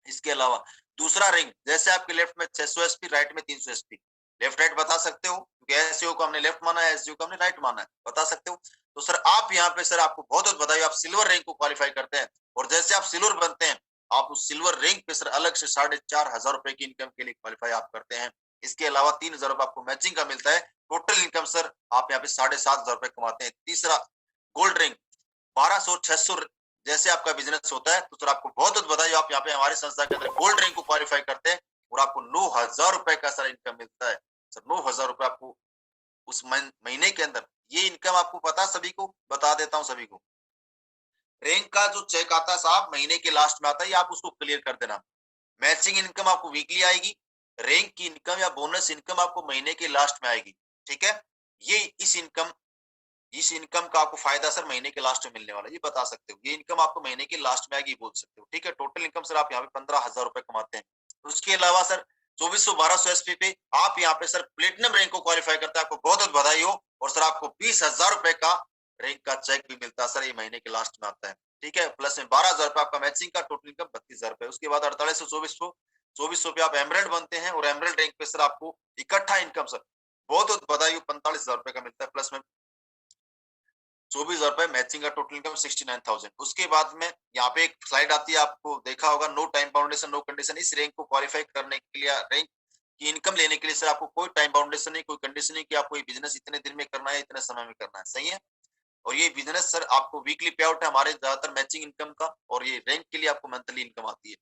इसके अलावा दूसरा रैंक, जैसे आपके लेफ्ट में 600 एसपी, राइट में 300 एसपी, लेफ्ट राइट बता सकते हो क्योंकि एसईओ को हमने लेफ्ट माना है, एसजीओ को हमने राइट माना है, बता सकते हो। तो सर आप यहाँ पे सर आपको बहुत बहुत बधाई, आप सिल्वर रैंक को क्वालिफाई करते हैं। और जैसे आप सिल्वर बनते हैं आप उस सिल्वर रैंक पे सर अलग से 4500 रुपए की इनकम के लिए क्वालिफाई आप करते हैं। इसके अलावा 3000 रुपए आपको मैचिंग का मिलता है। टोटल इनकम सर आप यहाँ पे 7500 रुपए कमाते हैं। तीसरा गोल्ड रैंक 1200 600, जैसे आपका बिजनेस होता है तो सर आपको बहुत बहुत बधाई, आप यहाँ पे हमारी संस्था के अंदर गोल्ड रैंक को क्वालिफाई करते हैं और आपको 9000 रुपए का सर इनकम मिलता है। सर 9000 रुपए आपको उस महीने के अंदर, ये इनकम आपको पता, सभी को बता देता हूँ सभी को। रैंक का जो चेक आता है साहब महीने के लास्ट में आता है, आप उसको क्लियर कर देना। मैचिंग इनकम आपको वीकली आएगी, रैंक की इनकम या बोनस इनकम आपको महीने के लास्ट में आएगी। ठीक है, ये इस इनकम का आपको फायदा सर महीने के लास्ट में मिलने वाला है, ये बता सकते हो। ये इनकम आपको महीने के लास्ट में आएगी बोल सकते हो। ठीक है, टोटल इनकम सर आप यहाँ पे 15,000 रुपए कमाते हैं। उसके अलावा सर 2400-1200 एसपी पे आप यहाँ पे सर प्लेटिनम रैंक को क्वालिफाई करते हैं, आपको बहुत बहुत बधाई हो। और सर आपको 20,000 रुपए का रैंक का चेक भी मिलता है सर, ये महीने के लास्ट में आता है। ठीक है, प्लस में 12,000 रुपए आपका मैचिंग का, टोटल इनकम 32,000 रुपए। उसके बाद 4800-2400 पे आप एमरल्ड बनते हैं और एमरल्ड रैंक पे सर आपको इकट्ठा इनकम सर बहुत बहुत बधाई हो 45,000 रुपए का मिलता है, प्लस में 24,000 रुपए मैचिंग का, टोटल इनकम 69,000। उसके बाद में यहाँ पे एक स्लाइड आती है, आपको देखा होगा, नो टाइम बाउंडेशन नो कंडीशन। इस रैंक को क्वालिफाई करने के लिए, रैंक की इनकम लेने के लिए सर आपको कोई टाइम बाउंडेशन नहीं, कोई कंडीशन नहीं कि आपको ये बिजनेस इतने दिन में करना है, इतने समय में करना है। सही है, और ये बिजनेस सर आपको वीकली पे आउट है हमारे ज्यादातर मैचिंग इनकम का, और ये रैंक के लिए आपको मंथली इनकम आती है।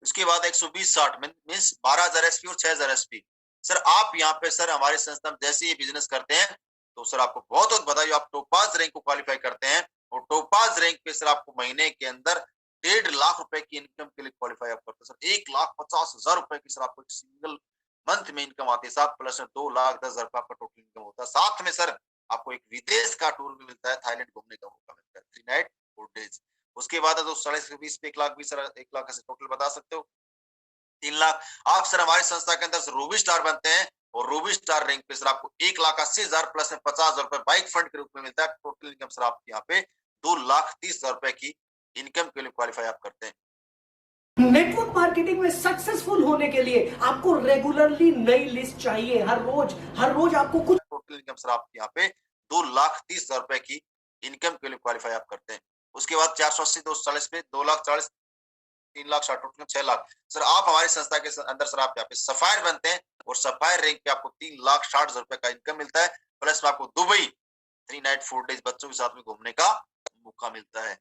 उसके बाद 120-60 मीन्स 12,000 एसपी और 6,000 एसपी। सर आप यहाँ पे सर हमारे संस्था में जैसे ये बिजनेस करते हैं तो सर आपको बहुत बहुत बधाई, आप टोपाज रैंक को क्वालिफाई करते हैं। और टोपाज रैंक पे सर आपको महीने के अंदर 1.5 लाख रुपए की इनकम के लिए क्वालिफाई आप करते हैं सर। 1,50,000 रुपए की सर आपको एक सिंगल मंथ में इनकम आती है साहब, प्लस में 2,10,000 रुपए आपका टोटल इनकम होता है। साथ में सर आपको एक विदेश का टूर भी मिलता है, थाईलैंड घूमने का मौका मिलता है, 3 नाइट 4 डेज। उसके बाद तो 40 पे 1,20,000 सर 1,00,000 से टोटल बता सकते हो 3,00,000। आप सर हमारी संस्था के अंदर रूबी स्टार बनते हैं और रूबी स्टार रैंक पे सर आपको 1,80,000 प्लस में 50,000 रुपए बाइक फंड के रूप में मिलता है। टोटल इनकम सर आपके यहाँ पे 2,30,000 रुपए की इनकम के लिए क्वालिफाई आप करते हैं। नेटवर्क मार्केटिंग में सक्सेसफुल होने के लिए आपको रेगुलरली नई लिस्ट चाहिए। हर रोज आपको कुछ टोटल इनकम सर आपके यहाँ पे 2,30,000 रुपए की इनकम के लिए क्वालिफाई आप करते हैं। उसके बाद 480 240 पे 2,40,000 3,60,000 टोटल 6,00,000 सर आप हमारी संस्था के अंदर सर आप यहाँ पे सफायर बनते हैं और सफायर रैंक पे आपको 3,60,000 रुपए का इनकम मिलता है। प्लस में आपको दुबई 3 नाइट 4 डेज बच्चों के साथ में घूमने का मौका मिलता है।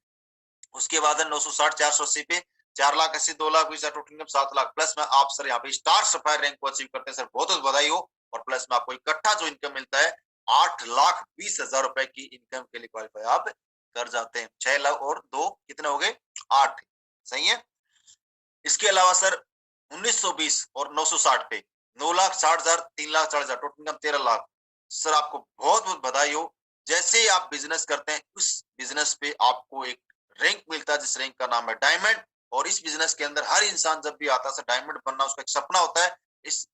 उसके बाद 960 480 पे 4,80,000 2,20,000 टोटल इनकम 7,00,000 प्लस में आप सर यहाँ पे स्टार सफायर रैंक को अचीव करते हैं सर, बहुत बहुत बधाई हो। और प्लस में आपको इकट्ठा जो इनकम मिलता है 8,20,000 रुपए की इनकम के लिए क्वालिफाई आप कर जाते हैं। 6,00,000 और 2 कितने हो गए 8, सही है। इसके अलावा सर 1920 और 960 पे 9,60,000 3,40,000 टोटल इनकम 13,00,000 सर आपको बहुत बहुत बधाई हो। जैसे ही आप बिजनेस करते हैं उस बिजनेस पे आपको एक रैंक मिलता है जिस रैंक का नाम है डायमंड। और इस बिजनेस के अंदर हर इंसान जब भी आता है सर डायमंड बनना उसका एक सपना होता है। इस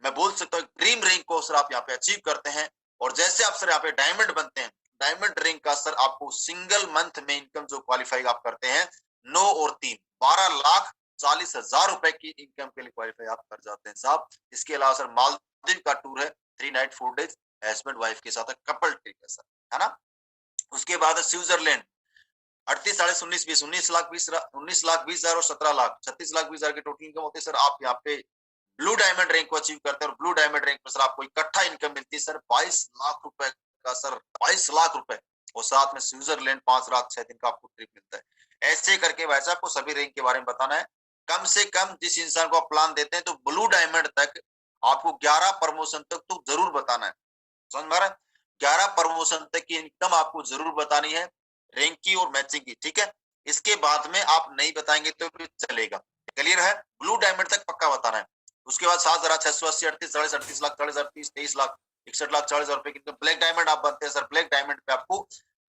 मैं बोल सकता हूँ ड्रीम रैंक को सर आप यहाँ पे अचीव करते हैं। और जैसे आप सर यहाँ पे डायमंड बनते हैं, डायमंड रैंक का सर आपको सिंगल मंथ में इनकम जो क्वालिफाई आप करते हैं 9 और 3 12,40,000 रुपए की इनकम के लिए क्वालिफाई आप कर जाते हैं साहब। इसके अलावा सर मालदीव का टूर है 3 नाइट 4 डेज हस्बैंड वाइफ के साथ कपल ट्रिप है सर, है ना। उसके बाद स्विट्जरलैंड 38 40 19 20 19,20,000 और 17,00,000 36,20,000 की टोटल इनकम होती है सर। आप यहाँ पे ब्लू डायमंड रैंक को अचीव करते हैं और ब्लू डायमंड रैंक पर सर आपको इकट्ठा इनकम मिलती है सर 22,00,000 रुपए का सर 22,00,000 रुपए और साथ में स्विट्जरलैंड 5 रात 6 दिन का आपको ट्रिप मिलता है। ऐसे करके वैसे आपको सभी रैंक के बारे में बताना है। कम से कम जिस इंसान को आप प्लान देते हैं तो ब्लू डायमंड तक आपको 11 प्रमोशन तक तो जरूर बताना है, समझ में आ रहा है। 11 प्रमोशन तक की इनकम आपको जरूर बतानी है, रैंक की और मैचिंग की, ठीक है। इसके बाद में आप नहीं बताएंगे तो भी चलेगा, क्लियर है। ब्लू डायमंड तक पक्का बताना है। उसके बाद 7,680 38 40 38 लाख 40,000 30 23 लाख 61 लाख 40,000 रुपए की इनकम। ब्लैक डायमंड आप बनते हैं सर, ब्लैक डायमंड पे आपको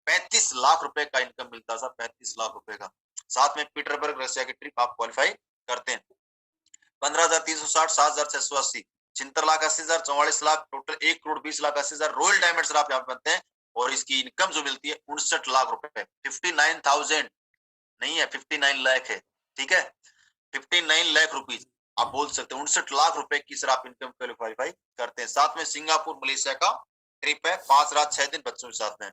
35 लाख रुपए का इनकम मिलता है सर, 35 लाख रुपए का। साथ में पीटरबर्ग रशिया की ट्रिप आप क्वालिफाई करते हैं। 15,360 7,680 76,80,000 44 lakh total 1,20,80,000 royal diamond sir आप यहाँ पे बनते हैं और इसकी इनकम जो मिलती है 59 लाख रुपए 59,000 नहीं है 59 लाख है, ठीक है 59 लाख रुपीज आप बोल सकते हैं। 59 लाख रुपए की सर आप इनकम क्वालिफाई करते हैं। साथ में सिंगापुर मलेशिया का ट्रिप है 5 रात 6 दिन बच्चों के साथ में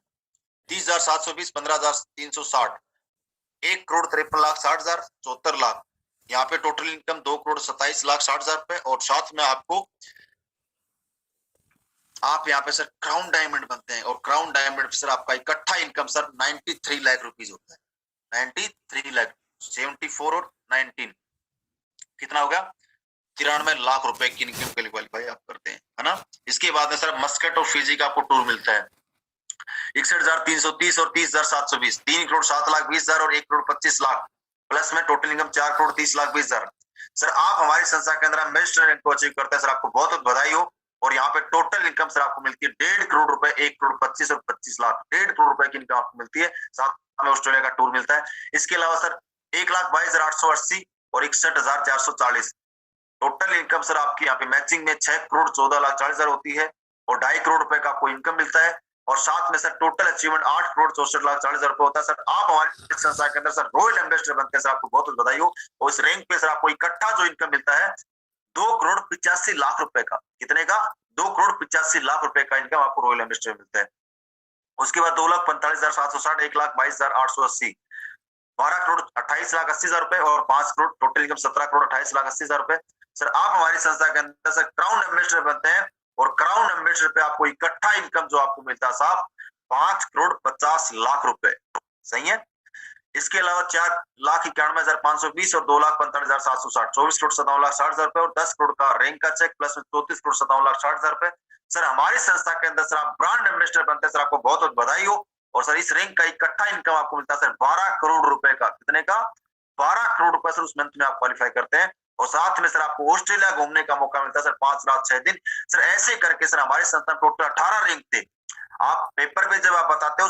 30,720 15,360 1,53,60,000 74 लाख यहाँ पे टोटल इनकम 2,27,60,000 रुपए। और साथ में आपको आप यहाँ पे सर क्राउन डायमंड बनते हैं और क्राउन डायमंड सर आपका इकट्ठा इनकम सर 93 लाख रुपीज होता है। 93 लाख 74 और 19 कितना हो गया 93 लाख रुपए की इनकम के लिए क्वालिफाई आप करते हैं, है ना। इसके बाद में सर मस्कट और फिजी का आपको टूर मिलता है 61,330 और 30,720 3,07,20,000 और 1,25,00,000 प्लस में टोटल इनकम 4,30,20,000 सर। आप हमारी संस्था के अंदर मेजर रैंक को अचीव करते हैं सर, आपको बहुत बहुत बधाई हो। और यहाँ पे टोटल इनकम सर आपको मिलती है 1.5 करोड़ रुपए 1,25,00,000 और 25 लाख 1.5 करोड़ रुपए की इनकम आपको मिलती है। साथ में ऑस्ट्रेलिया का टूर मिलता है। इसके अलावा सर 1,22,880 और 61,440 टोटल इनकम सर आपकी यहाँ पे मैचिंग में 6,14,40,000 होती है और 2.5 करोड़ रुपए का आपको इनकम मिलता है। और साथ में सर टोटल अचीवमेंट 8,64,40,000 रुपए होता है सर। आप हमारे संस्था के अंदर सर रॉयल एम्बेसडर बनते हैं सर, आपको बहुत बहुत बधाई हो। और इस रैंक पे सर आपको इकट्ठा जो इनकम मिलता है 2,85,00,000 रुपए का, कितने का 2,85,00,000 रुपए का इनकम आपको रॉयल एम्बेसडर मिलता है। उसके बाद 2,45,760 1,22,880 12,28,80,000 रुपए और 5 करोड़ टोटल इनकम 17,28,80,000 रुपए सर। आप हमारी संस्था के अंदर सर क्राउन एम्बेसडर बनते हैं और क्राउन एम्बेसडर पे आपको इकट्ठा इनकम जो आपको मिलता है साहब 5,50,00,000 रुपए, सही है। इसके अलावा 4,91,520 और 2,45,760 24,57,60,000 रुपए और 10 करोड़ का रैंक का चेक प्लस 34,57,60,000 रुपए सर। हमारी संस्था के अंदर सर आप ब्रांड एम्बेसडर बनते हैं सर, आपको बहुत बहुत बधाई हो। और सर इस रैंक का इकट्ठा इनकम आपको मिलता है सर 12 करोड़ रुपए का, कितने का 12 करोड़ रुपए सर उस मंथ में आप क्वालिफाई करते हैं। और साथ में सर आपको ऑस्ट्रेलिया घूमने का मौका मिलता है सर 5 रात 6 दिन। सर ऐसे करके सर हमारे संस्था में टोटल 18 रैंक थे। आप पेपर पे जब आप बताते हो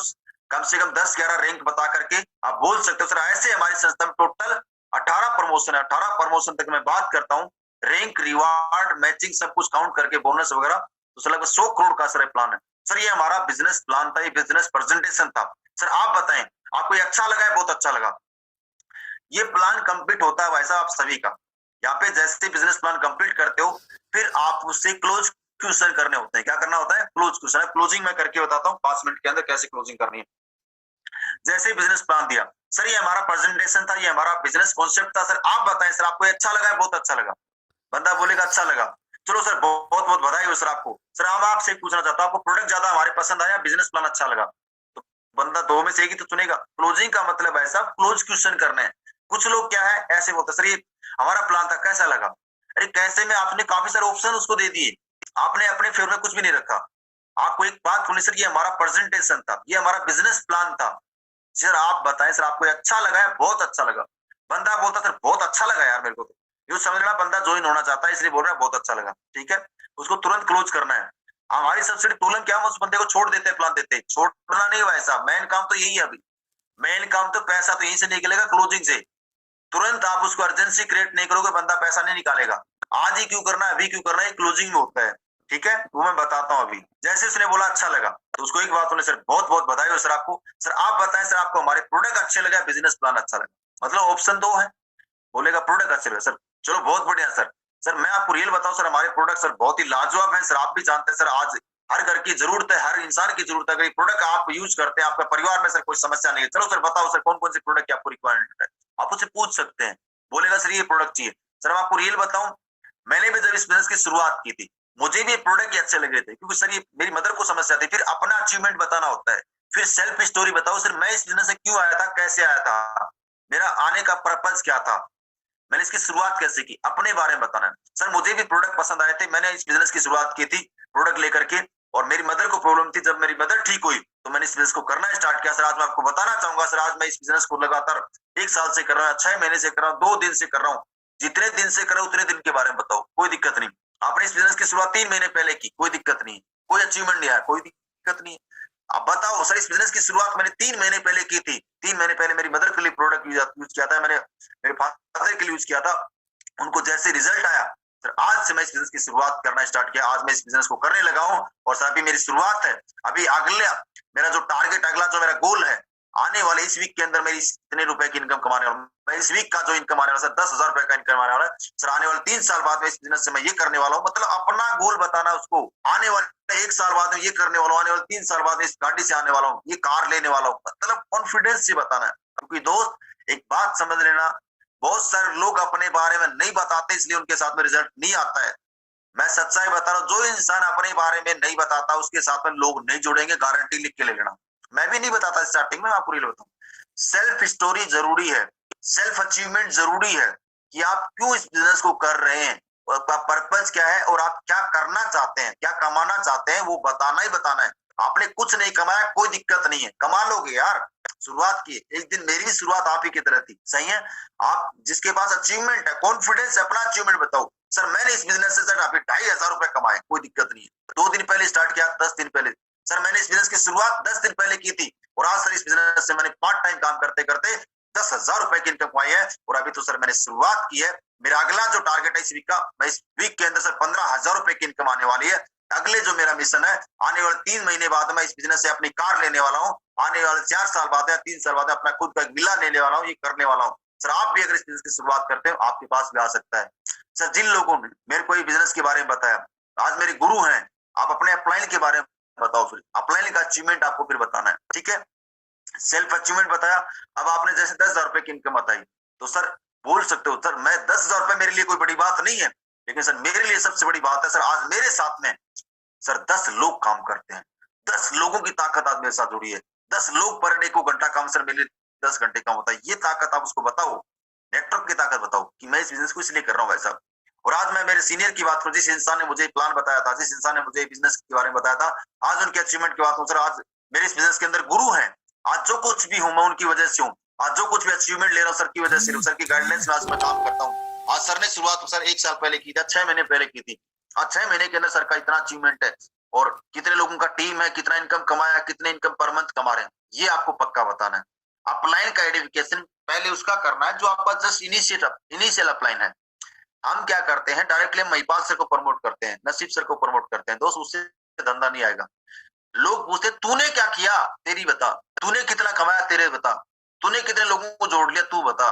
कम से कम 10-11 रैंक बता करके आप बोल सकते हो सर ऐसे हमारी संस्था में टोटल 18 प्रमोशन है। 18 प्रमोशन तक मैं बात करता हूँ, रैंक, रिवार्ड, मैचिंग सब कुछ काउंट करके बोनस वगैरह, तो सर लगभग 100 करोड़ का सर प्लान है। सर ये हमारा बिजनेस प्लान था, ये बिजनेस प्रेजेंटेशन था। सर आप बताएं आपको ये अच्छा लगा है? बहुत अच्छा लगा। ये प्लान कंप्लीट होता है भाई साहब आप सभी का। यहाँ पे जैसे बिजनेस प्लान कंप्लीट करते हो फिर आप उससे क्लोज क्वेश्चन करने होते हैं। क्या करना होता है? Close question. क्लोजिंग मैं करके बताता हूँ 5 मिनट के अंदर कैसे क्लोजिंग करनी है। जैसे बिजनेस प्लान दिया सर, ये हमारा प्रेजेंटेशन था, ये हमारा बिजनेस कॉन्सेप्ट था। सर आप बताएं सर आपको अच्छा लगा है? बहुत अच्छा लगा। बंदा बोलेगा अच्छा लगा, चलो सर बहुत बहुत बधाई हो सर आपको। सर हम आपसे पूछना चाहता हूँ आपको प्रोडक्ट ज्यादा हमारे पसंद आया, बिजनेस प्लान अच्छा लगा? तो बंदा 2 में से एक ही तो चुनेगा। क्लोजिंग का मतलब है साहब क्लोज क्वेश्चन करना है। कुछ लोग क्या है ऐसे बोलते सर ये हमारा प्लान था कैसा लगा? अरे कैसे में आपने काफी सारे ऑप्शन उसको दे दिए, आपने अपने फेवर में कुछ भी नहीं रखा। आपको एक बात बोली सर ये हमारा प्रेजेंटेशन था, ये हमारा बिजनेस प्लान था। सर आप बताएं सर आपको अच्छा लगा है? बहुत अच्छा लगा। बंदा बोलता सर बहुत अच्छा लगा यार मेरे को, तो ये समझ लेना बंदा ज्वाइन होना चाहता है इसलिए बोल रहा है बहुत अच्छा लगा। ठीक है, उसको तुरंत क्लोज करना है। हमारी सब्सिडी प्रॉब्लम क्या है, उस बंदे को छोड़ देते हैं, प्लान देते हैं। छोड़ना नहीं भाई साहब, मेन काम तो यही है। अभी मेन काम तो पैसा तो यहीं से निकलेगा, क्लोजिंग से। तुरंत आप उसको अर्जेंसी क्रिएट नहीं करोगे, बंदा पैसा नहीं निकालेगा। आज ही क्यों करना है, अभी क्यों करना है, क्लोजिंग में होता है। ठीक है, वो मैं बताता हूँ अभी। जैसे उसने बोला अच्छा लगा तो उसको एक बात होने सर बहुत बहुत बधाई हो सर आपको। सर आप बताएं सर आपको हमारे प्रोडक्ट अच्छे लगे, बिजनेस प्लान अच्छा लगा? मतलब ऑप्शन 2 है, बोलेगा प्रोडक्ट अच्छे लगे। सर चलो बहुत बढ़िया सर। सर मैं आपको रियल बताऊं सर हमारे प्रोडक्ट सर बहुत ही लाजवाब है। सर आप भी जानते हैं सर आज हर घर की जरूरत है, हर इंसान की जरूरत है। अगर प्रोडक्ट आप यूज करते हैं आपका परिवार में सर कोई समस्या नहीं है। चलो सर बताओ सर कौन कौन से प्रोडक्ट की आपको रिक्वायरमेंट है, आप उससे पूछ सकते हैं। बोलेगा सर ये प्रोडक्ट चाहिए। सर मैं आपको रियल बताऊं, मैंने भी जब इस बिजनेस की शुरुआत की थी मुझे भी प्रोडक्ट अच्छे लग रहे थे, क्योंकि सर ये मेरी मदर को समस्या थी। फिर अपना अचीवमेंट बताना होता है, फिर सेल्फ स्टोरी बताओ सर मैं इस बिजनेस से क्यों आया था, कैसे आया था, मेरा आने का पर्पज क्या था, मैंने इसकी शुरुआत कैसे की, अपने बारे में बताना है। सर मुझे भी प्रोडक्ट पसंद आए थे, मैंने इस बिजनेस की शुरुआत की थी प्रोडक्ट लेकर के, और मेरी मदर को प्रॉब्लम थी। जब मेरी मदर ठीक हुई तो मैंने इस बिजनेस को करना स्टार्ट किया। सर आज मैं आपको बताना चाहूंगा सर आज मैं इस बिजनेस को लगातार 1 साल से कर रहा हूँ, 6 महीने से कर रहा हूँ, 2 दिन से कर रहा हूँ। जितने दिन से कर रहा हूँ उतने दिन के बारे में बताओ, कोई दिक्कत नहीं। आपने इस बिजनेस की शुरुआत 3 महीने पहले की, कोई दिक्कत नहीं, कोई अचीवमेंट नहीं आया, कोई दिक्कत नहीं। अब बताओ सर इस बिजनेस की शुरुआत मैंने 3 महीने पहले की थी। 3 महीने पहले मेरी मदर के लिए प्रोडक्ट यूज किया था, मैंने मेरे फादर के लिए यूज किया था, उनको जैसे रिजल्ट आया सर आज से मैं इस बिजनेस की शुरुआत करना स्टार्ट किया। आज मैं इस बिजनेस को करने लगा हूं और सर अभी मेरी शुरुआत है। अभी अगला मेरा जो टारगेट, अगला जो मेरा गोल है, आने वाले इस वीक के अंदर मेरी इतने रुपए की इनकम कमाने वाला हूं। मैं इस वीक का जो इनकम आने वाला सर 10,000 रुपए का इनकम आने वाला है। सर आने वाले 3 साल बाद में इस बिजनेस से मैं ये करने वाला हूँ। मतलब अपना गोल बताना उसको, आने वाले 1 साल बाद में ये करने वाला हूँ, आने वाले 3 साल बाद में इस गाड़ी से आने वाला हूँ, ये कार लेने वाला हूँ। मतलब कॉन्फिडेंस से बताना है। क्योंकि दोस्त एक बात समझ लेना, बहुत सारे लोग अपने बारे में नहीं बताते इसलिए उनके साथ में रिजल्ट नहीं आता है। मैं सच्चाई बता रहा हूँ, जो इंसान अपने बारे में नहीं बताता उसके साथ में लोग नहीं जुड़ेंगे, गारंटी लिख के ले लेना। मैं भी नहीं बताता स्टार्टिंग में, आपको रियल बताऊं। सेल्फ स्टोरी जरूरी है, सेल्फ अचीवमेंट जरूरी है कि आप क्यों इस बिजनेस को कर रहे हैं, आपका पर्पज क्या है और आप क्या करना चाहते हैं, क्या कमाना चाहते हैं, वो बताना ही बताना है। आपने कुछ नहीं कमाया कोई दिक्कत नहीं है, कमा लोगे यार। शुरुआत की एक दिन मेरी भी शुरुआत आप ही की तरह थी, सही है। आप जिसके पास अचीवमेंट है, कॉन्फिडेंस है, अपना अचीवमेंट बताओ। सर मैंने इस बिजनेस से सर अभी 2,500 रुपए कमाए, कोई दिक्कत नहीं है। 2 दिन पहले स्टार्ट किया, 10 दिन पहले। सर मैंने इस बिजनेस की शुरुआत 10 दिन पहले की थी और आज सर इस बिजनेस से मैंने पार्ट टाइम काम करते करते 10,000 रुपए की इनकम कमाई है। और अभी तो सर मैंने शुरुआत की है। मेरा अगला जो टारगेट है इस वीक का, मैं इस वीक के अंदर सर 15,000 रुपए की इनकम आने वाली है। अगले जो मेरा मिशन है, आने वाले 3 महीने बाद मैं इस बिजनेस से अपनी कार लेने वाला हूँ। आने वाले 4 साल बाद या 3 साल बाद अपना खुद का विला लेने वाला हूँ, ये करने वाला हूँ। सर आप भी अगर इस बिजनेस की शुरुआत करते हो आपके पास भी आ सकता है। सर जिन लोगों ने मेरे को ये बिजनेस के बारे में बताया, आज मेरे गुरु हैं, आप अपने अपलाइन के बारे में बताओ। फिर अपलाइन का अचीवमेंट आपको फिर बताना है, ठीक है। सेल्फ अचीवमेंट बताया। अब आपने जैसे 10,000 रुपए की इनकम बताई तो सर बोल सकते हो सर मैं 10,000 रुपए मेरे लिए कोई बड़ी बात नहीं है, लेकिन सर मेरे लिए सबसे बड़ी बात है सर आज मेरे साथ में सर 10 लोग काम करते हैं। 10 लोगों की ताकत आज मेरे साथ जुड़ी है। 10 लोग पर डे को घंटा काम, सर मेरे लिए 10 घंटे काम होता है। ये ताकत आप उसको बताओ, नेटवर्क की ताकत बताओ कि मैं इस बिजनेस को इसलिए कर रहा हूँ भाई साहब। और आज मैं मेरे सीनियर की बात करूं, जिस इंसान ने मुझे प्लान बताया था, जिस इंसान ने मुझे बिजनेस के बारे में बताया था, आज उनके अचीवमेंट की बात हूँ। सर आज मेरे इस बिजनेस के अंदर गुरु हैं। आज जो कुछ भी हूं मैं उनकी वजह से हूँ। आज जो कुछ भी अचीवमेंट ले रहा हूँ सर की वजह से, सर की गाइडलाइंस में आज मैं काम करता हूँ। आज सर ने शुरुआत सर 1 साल पहले की थी, 6 महीने पहले की थी। आज 6 महीने के अंदर सर का इतना अचीवमेंट है और कितने लोगों का टीम है, कितना इनकम कमाया, कितने इनकम पर मंथ कमा रहे हैं, ये आपको पक्का बताना है। अपलाइन का आइडेंटिफिकेशन पहले उसका करना है जो आपका जस्ट इनिशियल अपलाइन है। हम क्या करते हैं, डायरेक्टली हम महिपाल सर को प्रमोट करते हैं, नसीब सर को प्रमोट करते हैं। दोस्त उससे धंधा नहीं आएगा। लोग पूछते तूने क्या किया, तेरी बता, तूने कितना कमाया, तेरे बता, तूने कितने लोगों को जोड़ लिया, तू बता।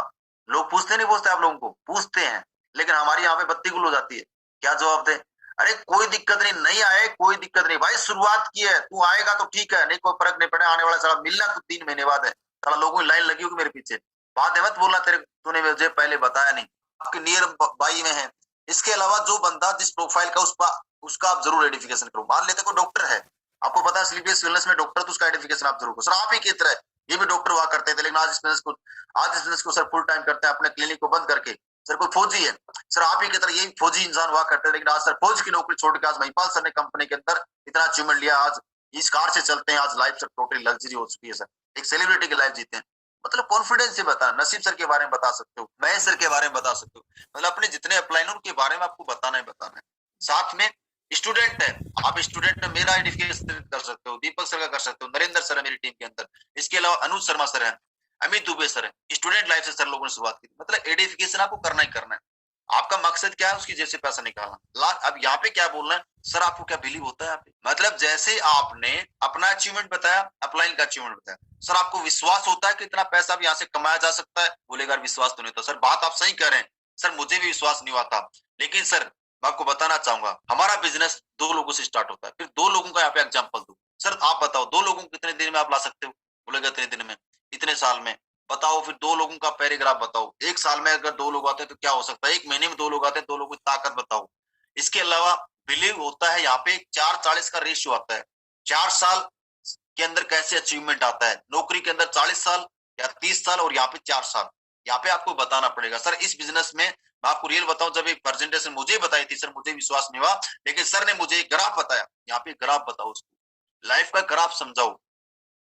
लोग पूछते नहीं, पूछते आप लोगों को पूछते हैं, लेकिन हमारी यहाँ पे बत्ती गुल हो जाती है। क्या जवाब दे? अरे कोई दिक्कत नहीं, नहीं आए कोई दिक्कत नहीं भाई, शुरुआत की है, तू आएगा तो ठीक है, नहीं कोई फर्क नहीं पड़े, आने वाला साला मिलना तो 3 महीने बाद है। साला लोगों की लाइन लगी होगी मेरे पीछे, बात है मत बोलना तेरे, तूने मुझे पहले बताया नहीं। आपके नियर बाई में है। इसके अलावा जो बंदा जिस प्रोफाइल का उसका आप जरूर आइडेंटिफिकेशन करो। मान लेते कोई डॉक्टर है, आपको पता है स्लीपियस वेलनेस में डॉक्टर, तो उसका आइडेंटिफिकेशन आप जरूर करो। सर आप ही की तरह ये भी डॉक्टर हुआ करते थे, लेकिन आज इस बिजनेस को सर फुल टाइम करते हैं अपने क्लिनिक को बंद करके। सर कोई फौजी है, सर आप ही की तरह यही फौजी इंसान हुआ करते थे, लेकिन आज सर फौज की नौकरी छोड़ के आज महिपाल सर ने कंपनी के अंदर इतना अचीवमेंट लिया। आज इस कार से चलते हैं, आज लाइफ सर टोटली लग्जरी हो चुकी है सर, एक सेलिब्रिटी की लाइफ जीते हैं। मतलब कॉन्फिडेंस से बता, नसीब सर के बारे में बता सकते हो, महेश सर के बारे में बता सकते हो, मतलब अपने जितने अपलाइन उनके बारे में आपको बताना है। साथ में स्टूडेंट है, आप स्टूडेंट में मेरा आइडेंटिफिकेशन कर सकते हो, दीपक सर का कर सकते हो, नरेंद्र सर है मेरी टीम के अंदर, इसके अलावा अनुज शर्मा सर है, अमित दुबे सर है। स्टूडेंट लाइफ से सर लोगों ने शुरुआत की, मतलब आइडेंटिफिकेशन आपको करना ही करना है। आपका मकसद क्या है, उसकी जेब से पैसा निकालना। अब यहाँ पे क्या बोलना है सर, आपको क्या बिलीव होता है यहाँ पे, मतलब जैसे आपने अपना अचीवमेंट बताया, अपलाइन का अचीवमेंट बताया, सर आपको विश्वास होता है कि इतना पैसा भी यहाँ से कमाया जा सकता है? बोलेगा विश्वास तो नहीं होता। सर बात आप सही कह रहे हैं सर, मुझे भी विश्वास नहीं हुआ था, लेकिन सर मैं आपको बताना चाहूंगा, हमारा बिजनेस 2 लोगों से स्टार्ट होता है। फिर 2 लोगों का यहाँ पे एग्जाम्पल दो। सर आप बताओ 2 लोगों को कितने दिन में आप ला सकते हो? बोलेगा इतने दिन में, इतने साल में। बताओ फिर 2 लोगों का पैराग्राफ बताओ, 1 साल में अगर 2 लोग आते हैं तो क्या हो सकता है, 1 महीने में 2 लोग आते हैं, 2 लोगों की ताकत बताओ। इसके अलावा बिलीव होता है यहाँ पे 4-40 का रेशियो आता है। 4 साल के अंदर कैसे अचीवमेंट आता है, नौकरी के अंदर 40 साल या 30 साल और यहाँ पे 4 साल, यहाँ पे आपको बताना पड़ेगा। सर इस बिजनेस में मैं आपको रियल बताऊं, जब एक प्रेजेंटेशन मुझे बताई थी सर, मुझे विश्वास नहीं हुआ, लेकिन सर ने मुझे एक ग्राफ बताया, यहाँ पे ग्राफ बताओ, उसको लाइफ का ग्राफ समझाओ।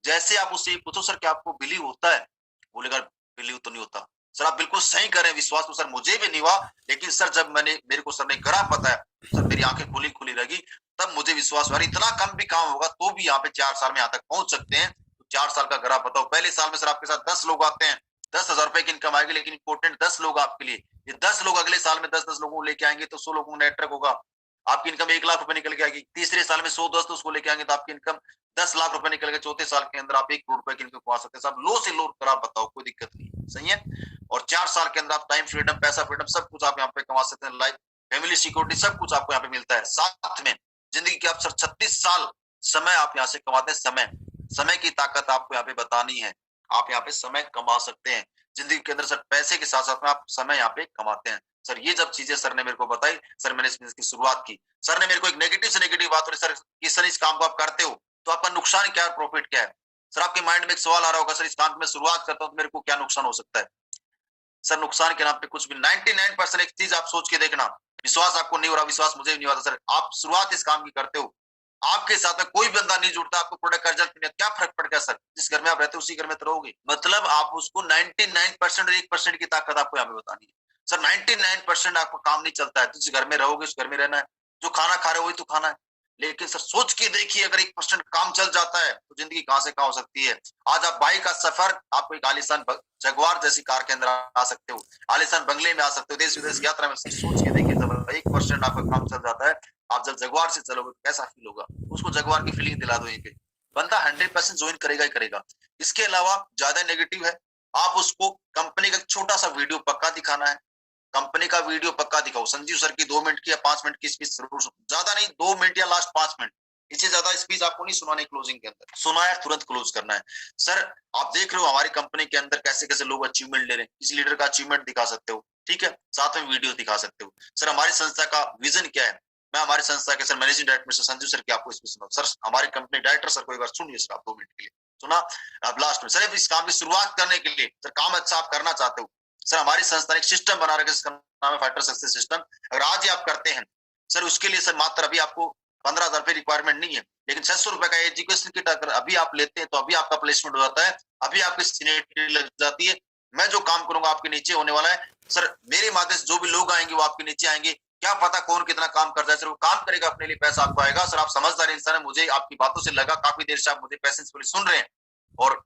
जैसे आप उससे पूछो सर क्या आपको बिलीव होता है, बोलेगा बिलीव तो नहीं होता। सर आप बिल्कुल सही कर रहे हैं, विश्वास तो सर मुझे भी नहीं हुआ, लेकिन सर जब मेरे को सर ने ग्राफ बताया, सर मेरी आंखें खुली रहेगी, तब मुझे विश्वास हुआ इतना कम भी काम होगा तो भी यहाँ पे 4 साल में यहाँ तक पहुंच सकते हैं। तो 4 साल का ग्राफ बताओ। पहले साल में सर आपके साथ 10 लोग आते हैं, 10,000 रुपए की इनकम आएगी, लेकिन इंपोर्टेंट 10 लोग आपके लिए, ये 10 लोग अगले साल में 10-10 लोगों को लेके आएंगे तो 100 लोगों का नेटवर्क होगा, आपकी इनकम 1 लाख रुपए निकल के आएगी। तीसरे साल में 100 दोस्त उसको लेके आएंगे तो आपकी इनकम 10 लाख रुपए निकल के, चौथे साल के अंदर आप 1 करोड़ रुपए की इनकम कमा सकते हैं। सब लो से लो ग्राफ बताओ, कोई दिक्कत नहीं, सही है। और 4 साल के अंदर आप टाइम फ्रीडम, पैसा फ्रीडम, सब कुछ आप यहाँ पे कमा सकते हैं, लाइफ फैमिली सिक्योरिटी सब कुछ आपको यहाँ पे मिलता है। साथ में जिंदगी के आप सर 36 साल समय आप यहाँ से कमाते हैं। समय की ताकत आपको यहाँ पे बतानी है, आप यहाँ पे समय कमा सकते हैं जिंदगी के अंदर। सर पैसे के साथ साथ में आप समय यहाँ पे कमाते हैं। सर ये जब चीजें सर ने मेरे को बताई, सर मैंने इस बिजनेस की शुरुआत की। सर ने मेरे को एक नेगेटिव से नेगेटिव बात बोली, सर इस काम को आप करते हो तो आपका नुकसान क्या है, प्रॉफिट क्या है? सर आपके माइंड में एक सवाल आ रहा होगा, सर इस काम में शुरुआत करता हूँ तो मेरे को क्या नुकसान हो सकता है? सर नुकसान के नाम पे कुछ भी 99% एक चीज आप सोच के देखना, विश्वास आपको नहीं हो रहा, विश्वास मुझे भी नहीं होता। सर आप शुरुआत इस काम की करते हो, आपके साथ में कोई बंदा नहीं जुड़ता, आपको प्रोडक्ट का रिजल्ट नहीं, क्या फर्क पड़ गया सर? जिस घर में आप रहते हो उसी घर में तो रहोगे। मतलब आप उसको 99% और 1% की ताकत आपको यहाँ पे बतानी है। सर 99% आपको काम नहीं चलता है, जिस घर में रहोगे उस घर में रहना है, जो खाना खा रहे हो वही तो खाना है। लेकिन सर सोच के देखिए, अगर 1% काम चल जाता है तो जिंदगी कहां से कहां हो सकती है। आज आप बाइक का सफर, आपको एक आलिशान जगुआर जैसी कार के अंदर आ सकते हो, आलिशान बंगले में आ सकते हो, देश विदेश की यात्रा में। सोच के देखिए, जब 1% आपका काम चल जाता है, आप जब जगुआर से चलोगे तो कैसा फील होगा, उसको जगुआर की फीलिंग दिला दो। यहीं पे बंदा 100% ज्वाइन करेगा ही करेगा। इसके अलावा ज्यादा नेगेटिव है, आप उसको कंपनी का छोटा सा वीडियो पक्का दिखाना है, कंपनी का वीडियो पक्का दिखाओ। संजीव सर की 2 मिनट की या 5 मिनट की स्पीच जरूर, ज्यादा नहीं 2 मिनट या लास्ट 5 मिनट, इससे ज्यादा स्पीच आपको नहीं सुनानी। क्लोजिंग के अंदर सुना है तुरंत क्लोज करना है। सर आप देख रहे हो हमारी कंपनी के अंदर कैसे कैसे लोग अचीवमेंट ले रहे हैं, इस लीडर का अचीवमेंट दिखा सकते हो, ठीक है, साथ में वीडियो दिखा सकते हो। सर हमारी संस्था का विजन क्या है, मैं हमारी संस्था के sir managing director mister Sanjeev sir की आपको स्पीच सुनाऊं। सर हमारी कंपनी डायरेक्टर सर को एक बार सुनिए सर, आप 2 मिनट के लिए सुना। अब लास्ट में सर इस काम की शुरुआत करने के लिए, सर काम अच्छा आप करना चाहते हो, सर हमारी संस्था ने एक सिस्टम बना रखा है जिसका नाम है फाइटर सक्सेस सिस्टम। अगर आज ही आप करते हैं सर, उसके लिए सर मात्र अभी आपको 15,000 रुपए रिक्वायरमेंट नहीं है, लेकिन 600 रुपए का एजुकेशन किट अगर अभी आप लेते हैं तो अभी आपका प्लेसमेंट हो जाता है, अभी आपकी सीनियरिटी लग जाती है, मैं जो काम करूंगा आपके नीचे होने वाला है सर, मेरे माध्यम से जो भी लोग आएंगे वो आपके नीचे आएंगे, क्या पता कौन कितना काम करता है सर, वो काम करेगा अपने लिए, पैसा आपको आएगा सर। आप समझदार इंसान है, मुझे आपकी बातों से लगा काफी देर से आप मुझे पैसेंसफुली सुन रहे हैं। और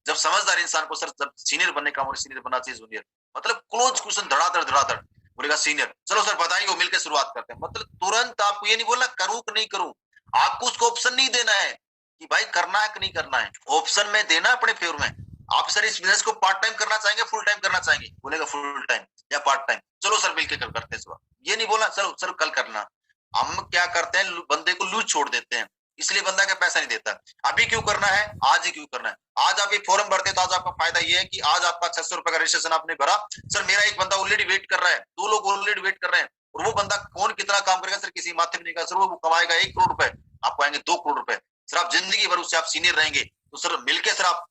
जब समझदार इंसान को सर जब सीनियर बनने का सीनियर बनना चाहिए जूनियर, मतलब क्लोज क्वेश्चन धड़ाधड़ बोलेगा सीनियर, चलो सर बताइए, वो मिलकर शुरुआत करते हैं। मतलब तुरंत आपको ये नहीं बोलना करूं कि नहीं करूं, आपको उसको ऑप्शन नहीं देना है कि भाई करना है कि नहीं करना है, ऑप्शन में देना अपने फेवर में। आप सर इस बिजनेस को पार्ट टाइम करना चाहेंगे फुल टाइम करना चाहेंगे, बोलेगा फुल टाइम या पार्ट टाइम, चलो सर मिलकर कल करते हैं सुबह। ये नहीं बोला चलो सर कल करना। हम क्या करते हैं, बंदे को लूज छोड़ देते हैं, इसलिए बंदा का पैसा नहीं देता। अभी क्यों करना है, आज ही क्यों करना है। आज आप ये फॉर्म भरते तो आज आपका फायदा ये है कि आज आपका 600 रुपए का रजिस्ट्रेशन आपने भरा, सर मेरा एक बंदा ऑलरेडी वेट कर रहा है, 2 लोग ऑलरेडी वेट कर रहे हैं, और वो बंदा कौन कितना काम करेगा सर किसी माथे में नहीं, सर वो कमाएगा 1 करोड़ रुपए, आपको आएंगे 2 करोड़ रुपए। सर आप जिंदगी भर उससे आप सीनियर रहेंगे, तो सर मिलकर सर आप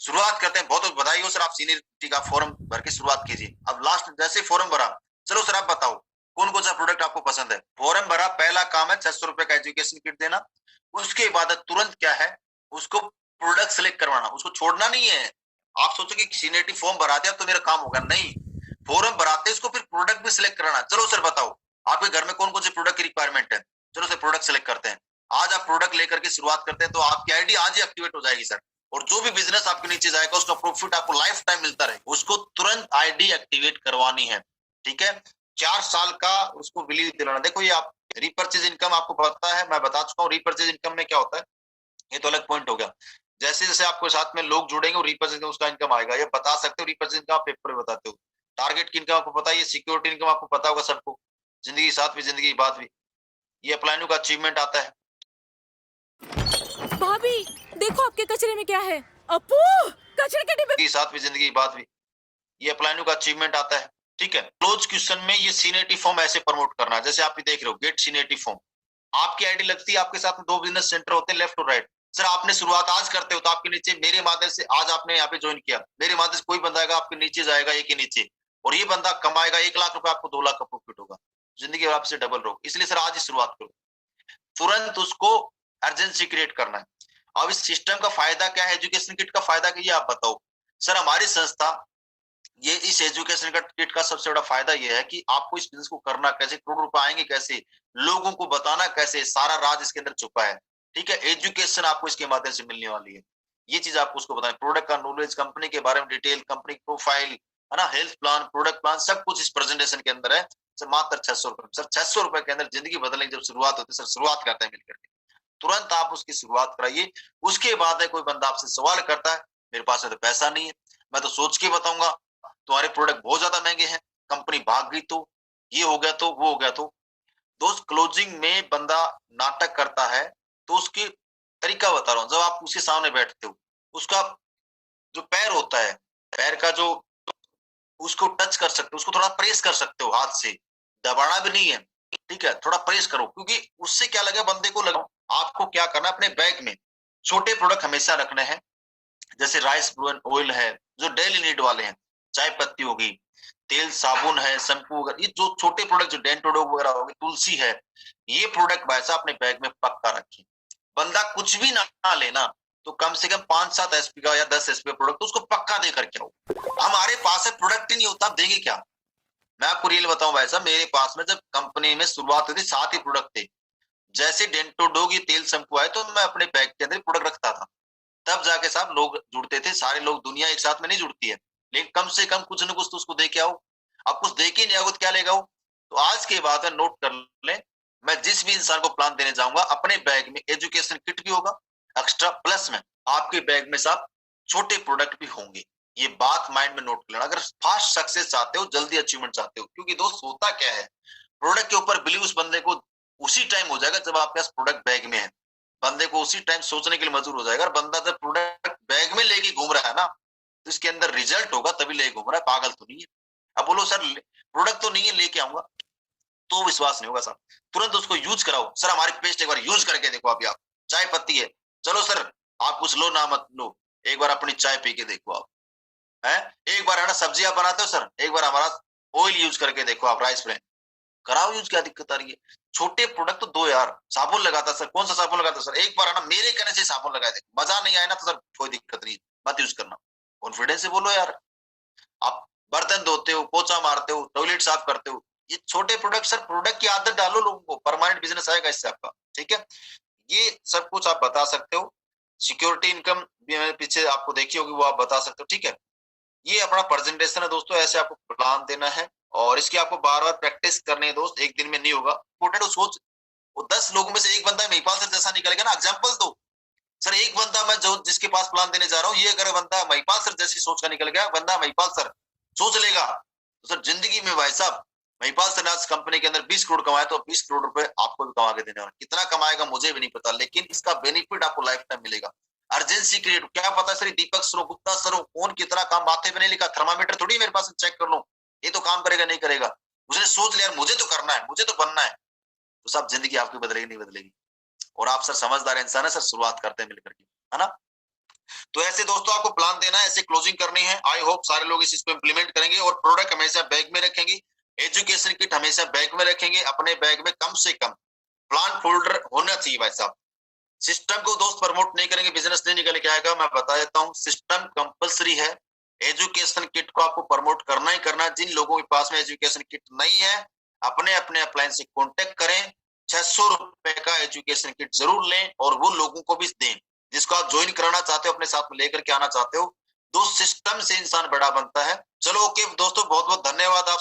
शुरुआत करते हैं। बहुत बहुत बधाई हो सर, आप सीनियरिटी का फॉर्म भर के शुरुआत कीजिए। अब लास्ट जैसे फॉर्म भरा, चलो सर आप बताओ कौन कौन सा प्रोडक्ट आपको पसंद है। फॉर्म भरा, पहला काम है 600 रुपए का एजुकेशन किट देना। उसके बाद तुरंत क्या है, उसको प्रोडक्ट सिलेक्ट करवाना, उसको छोड़ना नहीं है। आप सोचो कि सीनियरिटी फॉर्म भरा दिया तो मेरा काम होगा, नहीं, फॉर्म भराते उसको फिर प्रोडक्ट भी सिलेक्ट कराना। चलो सर बताओ आपके घर में कौन कौन से प्रोडक्ट की रिक्वायरमेंट है, चलो सर प्रोडक्ट सिलेक्ट करते हैं। आज आप प्रोडक्ट लेकर के शुरुआत करते हैं तो आपकी आईडी आज ही एक्टिवेट हो जाएगी सर, और जो भी बिजनेस आपके नीचे जाएगा उसका प्रॉफिट आपको लाइफ टाइम मिलता रहे। उसको तुरंत आईडी एक्टिवेट करवानी है, ठीक है। 4 साल का उसको बिलीव दिलाना। देखो ये आप रीपर्चेज इनकम आपको पता है, मैं बता चुका हूँ रीपर्चेज इनकम में क्या होता है, ये तो अलग पॉइंट हो गया। जैसे जैसे आपको साथ में लोग जुड़ेंगे रीपर्चेज उसका इनकम आएगा, ये बता सकते हो रीपर्चेज इनकम पेपर में बताते हो। टारगेट की इनकम आपको पता है, ये सिक्योरिटी इनकम आपको पता होगा सबको, जिंदगी के साथ भी जिंदगी के बाद भी। ये अप्लाइनू का अचीवमेंट आता है। भाभी देखो आपके कचरे में क्या है। अपू कचरे के डिब्बे के साथ भी जिंदगी के बाद भी। ये अप्लाइनू का अचीवमेंट आता है, ठीक है। क्लोज क्वेश्चन में ये सीनियरिटी फॉर्म ऐसे प्रमोट करना है, जैसे आप भी देख रहे हो गेट सीनियरिटी फॉर्म, आपकी आईडी लगती है, आपके साथ में 2 बिजनेस सेंटर होते हैं लेफ्ट और राइट। सर आपने शुरुआत आज करते हो तो आपके नीचे मेरे माध्यम से आज आपने यहाँ पे ज्वाइन किया, मेरे माध्यम से कोई बंदा आएगा आपके नीचे जाएगा एक ही नीचे, और ये बंदा कमाएगा 1 लाख रुपए, आपको 2 लाख का प्रॉफिट होगा, जिंदगी भर आपसे डबल रहो। इसलिए सर आज ही शुरुआत करो, तुरंत उसको अर्जेंसी क्रिएट करना है। अब इस सिस्टम का फायदा क्या है, एजुकेशन किट का फायदा क्या है आप बताओ। सर हमारी संस्था ये इस एजुकेशन किट का सबसे बड़ा फायदा ये है कि आपको इस बिजनेस को करना कैसे, करोड़ रुपए आएंगे कैसे, लोगों को बताना कैसे, सारा राज इसके अंदर छुपा है, ठीक है। एजुकेशन आपको इसके माध्यम से मिलने वाली है, ये चीज आपको उसको बताएं। प्रोडक्ट का नॉलेज, कंपनी के बारे में डिटेल, कंपनी प्रोफाइल है ना, हेल्थ प्लान, प्रोडक्ट प्लान, सब कुछ इस प्रेजेंटेशन के अंदर है। सर मात्र 600 रुपए, सर 600 रुपए के अंदर जिंदगी बदलने की जब शुरुआत होती है, सर शुरुआत करते हैं मिलकर के, तुरंत आप उसकी शुरुआत कराइए। उसके बाद है कोई बंदा आपसे सवाल करता है, मेरे पास तो पैसा नहीं है, मैं तो सोच के बताऊंगा, तुम्हारे प्रोडक्ट बहुत ज्यादा महंगे हैं, कंपनी भाग गई तो, ये हो गया तो, वो हो गया तो। दोस्त क्लोजिंग में बंदा नाटक करता है तो उसकी तरीका बता रहा हूं। जब आप उसके सामने बैठते हो, उसका जो पैर होता है, पैर का जो उसको टच कर सकते हो, उसको थोड़ा प्रेस कर सकते हो हाथ से, दबाना भी नहीं है, ठीक है, थोड़ा प्रेस करो, क्योंकि उससे क्या लगे बंदे को लगा। आपको क्या करना है, अपने बैग में छोटे प्रोडक्ट हमेशा रखने हैं, जैसे राइस ब्रान ऑयल है जो डेली नीड वाले हैं, चाय पत्ती होगी, तेल साबुन है, शैम्पू वगैरह, ये जो छोटे प्रोडक्ट जो डेंटोडोग वगैरह होगी, तुलसी है, ये प्रोडक्ट वैसा अपने बैग में पक्का रखिए। बंदा कुछ भी ना लेना तो कम से कम 5-7 एसपी का या 10 एसपी का प्रोडक्ट उसको पक्का दे करके आओ। हमारे पास है प्रोडक्ट ही नहीं होता, देंगे क्या। मैं आपको रियल बताऊं भाई साहब, मेरे पास में जब कंपनी में शुरुआत हुई थी 7 ही प्रोडक्ट थे, जैसे डेंटोडोग ये तेल शैम्पू आए तो मैं अपने बैग के अंदर प्रोडक्ट रखता था, तब जाके साहब लोग जुड़ते थे। सारे लोग, दुनिया एक साथ में नहीं जुड़ती है, लेकिन कम से कम कुछ न कुछ तो उसको दे के आओ। अब कुछ दे के नहीं आओगे तो क्या लेगा वो। तो आज के बाद में नोट कर लें, मैं जिस भी इंसान को प्लान देने जाऊंगा अपने बैग में एजुकेशन किट भी होगा एक्स्ट्रा, प्लस में आपके बैग में साहब छोटे प्रोडक्ट भी होंगे। ये बात माइंड में नोट कर लेना। अगर फास्ट सक्सेस चाहते हो, जल्दी अचीवमेंट चाहते हो, क्योंकि दोस्त होता क्या है, प्रोडक्ट के ऊपर बिलीव उस बंदे को उसी टाइम हो जाएगा जब आपके पास प्रोडक्ट बैग में है। बंदे को उसी टाइम सोचने के लिए मजबूर हो जाएगा। बंदा जब प्रोडक्ट बैग में लेके घूम रहा है ना, तो इसके अंदर रिजल्ट होगा तभी लेके घूम रहा है, पागल तो नहीं है। अब बोलो सर प्रोडक्ट तो नहीं है, लेके आऊंगा, तो विश्वास नहीं होगा साहब। तुरंत उसको यूज कराओ। सर हमारी पेस्ट एक बार यूज करके देखो। अभी आप चाय पत्ती है, चलो सर आप कुछ लो ना मत लो, एक बार अपनी चाय पी के देखो आप, है एक बार है ना, सब्जी आप बनाते हो सर, एक बार हमारा ऑयल यूज करके देखो आप, राइस ब्रान कराओ यूज, क्या दिक्कत आ रही है। छोटे प्रोडक्ट तो दो यार। साबुन लगाता सर, कौन सा साबुन लगाता सर, एक बार है ना मेरे कहने से साबुन लगाए देखो, मजा नहीं आया ना तो सर कोई दिक्कत नहीं, मत यूज करना, कॉन्फिडेंस से बोलो यार। आप बर्तन धोते हो, पोछा मारते हो, टॉयलेट साफ करते हो, ये छोटे प्रोडक्ट सर, प्रोडक्ट की आदत डालो लोगों को, परमानेंट बिजनेस आएगा इससे आपका। ठीक है, ये सब कुछ आप बता सकते हो। सिक्योरिटी इनकम भी मैंने पीछे आपको देखी होगी, वो आप बता सकते हो। ठीक है, ये अपना प्रेजेंटेशन है दोस्तों, ऐसे आपको प्लान देना है और इसकी आपको बार-बार प्रैक्टिस करनी है दोस्त, एक दिन में नहीं होगा। इंपॉर्टेंट सोच, वो 10 लोगों में से एक बंदा महिपाल सर जैसा निकलेगा ना, एग्जांपल दो। सर एक बंदा मैं जो जिसके पास प्लान देने जा रहा हूँ, ये अगर बंदा महिपाल सर जैसी सोच का निकल गया, बंदा महिपाल सर सोच लेगा, तो सर जिंदगी में भाई साहब, महिपाल सर ने आज कंपनी के अंदर 20 करोड़ कमाए, तो 20 करोड़ रुपए आपको भी कमा के देने वाले। कितना कमाएगा मुझे भी नहीं पता, लेकिन इसका बेनिफिट आपको लाइफ टाइम मिलेगा। अर्जेंसी क्रिएट, क्या पता सर दीपक सर, गुप्ता सर, कौन कितना काम माथे पे नहीं लिखा, थर्मामीटर थोड़ी मेरे पास चेक कर लो, ये तो काम करेगा नहीं करेगा, उसने सोच लिया मुझे तो करना है, मुझे तो बनना है, तो सब जिंदगी आपकी बदलेगी नहीं बदलेगी। और आप सर समझदार इंसान है सर, शुरुआत करते हैं मिलकर के, है ना। तो ऐसे दोस्तों आपको प्लान देना है, ऐसे क्लोजिंग करनी है। आई होप सारे लोग इस चीज को इंप्लीमेंट करेंगे और प्रोडक्ट हमेशा बैग में रखेंगे, एजुकेशन किट हमेशा बैग में रखेंगे, अपने बैग में कम से कम प्लान फोल्डर होना चाहिए भाई साहब। सिस्टम को दोस्त प्रमोट नहीं करेंगे, बिजनेस नहीं निकल के आएगा। मैं बता देता हूँ, सिस्टम कंपलसरी है, एजुकेशन किट को आपको प्रमोट करना ही करना। जिन लोगों के पास में एजुकेशन किट नहीं है, अपने अपने अपलाइन से कॉन्टेक्ट करें, 600 रुपए का एजुकेशन किट जरूर लें और वो लोगों को भी दें जिसको आप ज्वाइन कराना चाहते हो, अपने साथ में लेकर के आना चाहते हो। दो सिस्टम से इंसान बड़ा बनता है। चलो ओके दोस्तों, बहुत बहुत धन्यवाद आप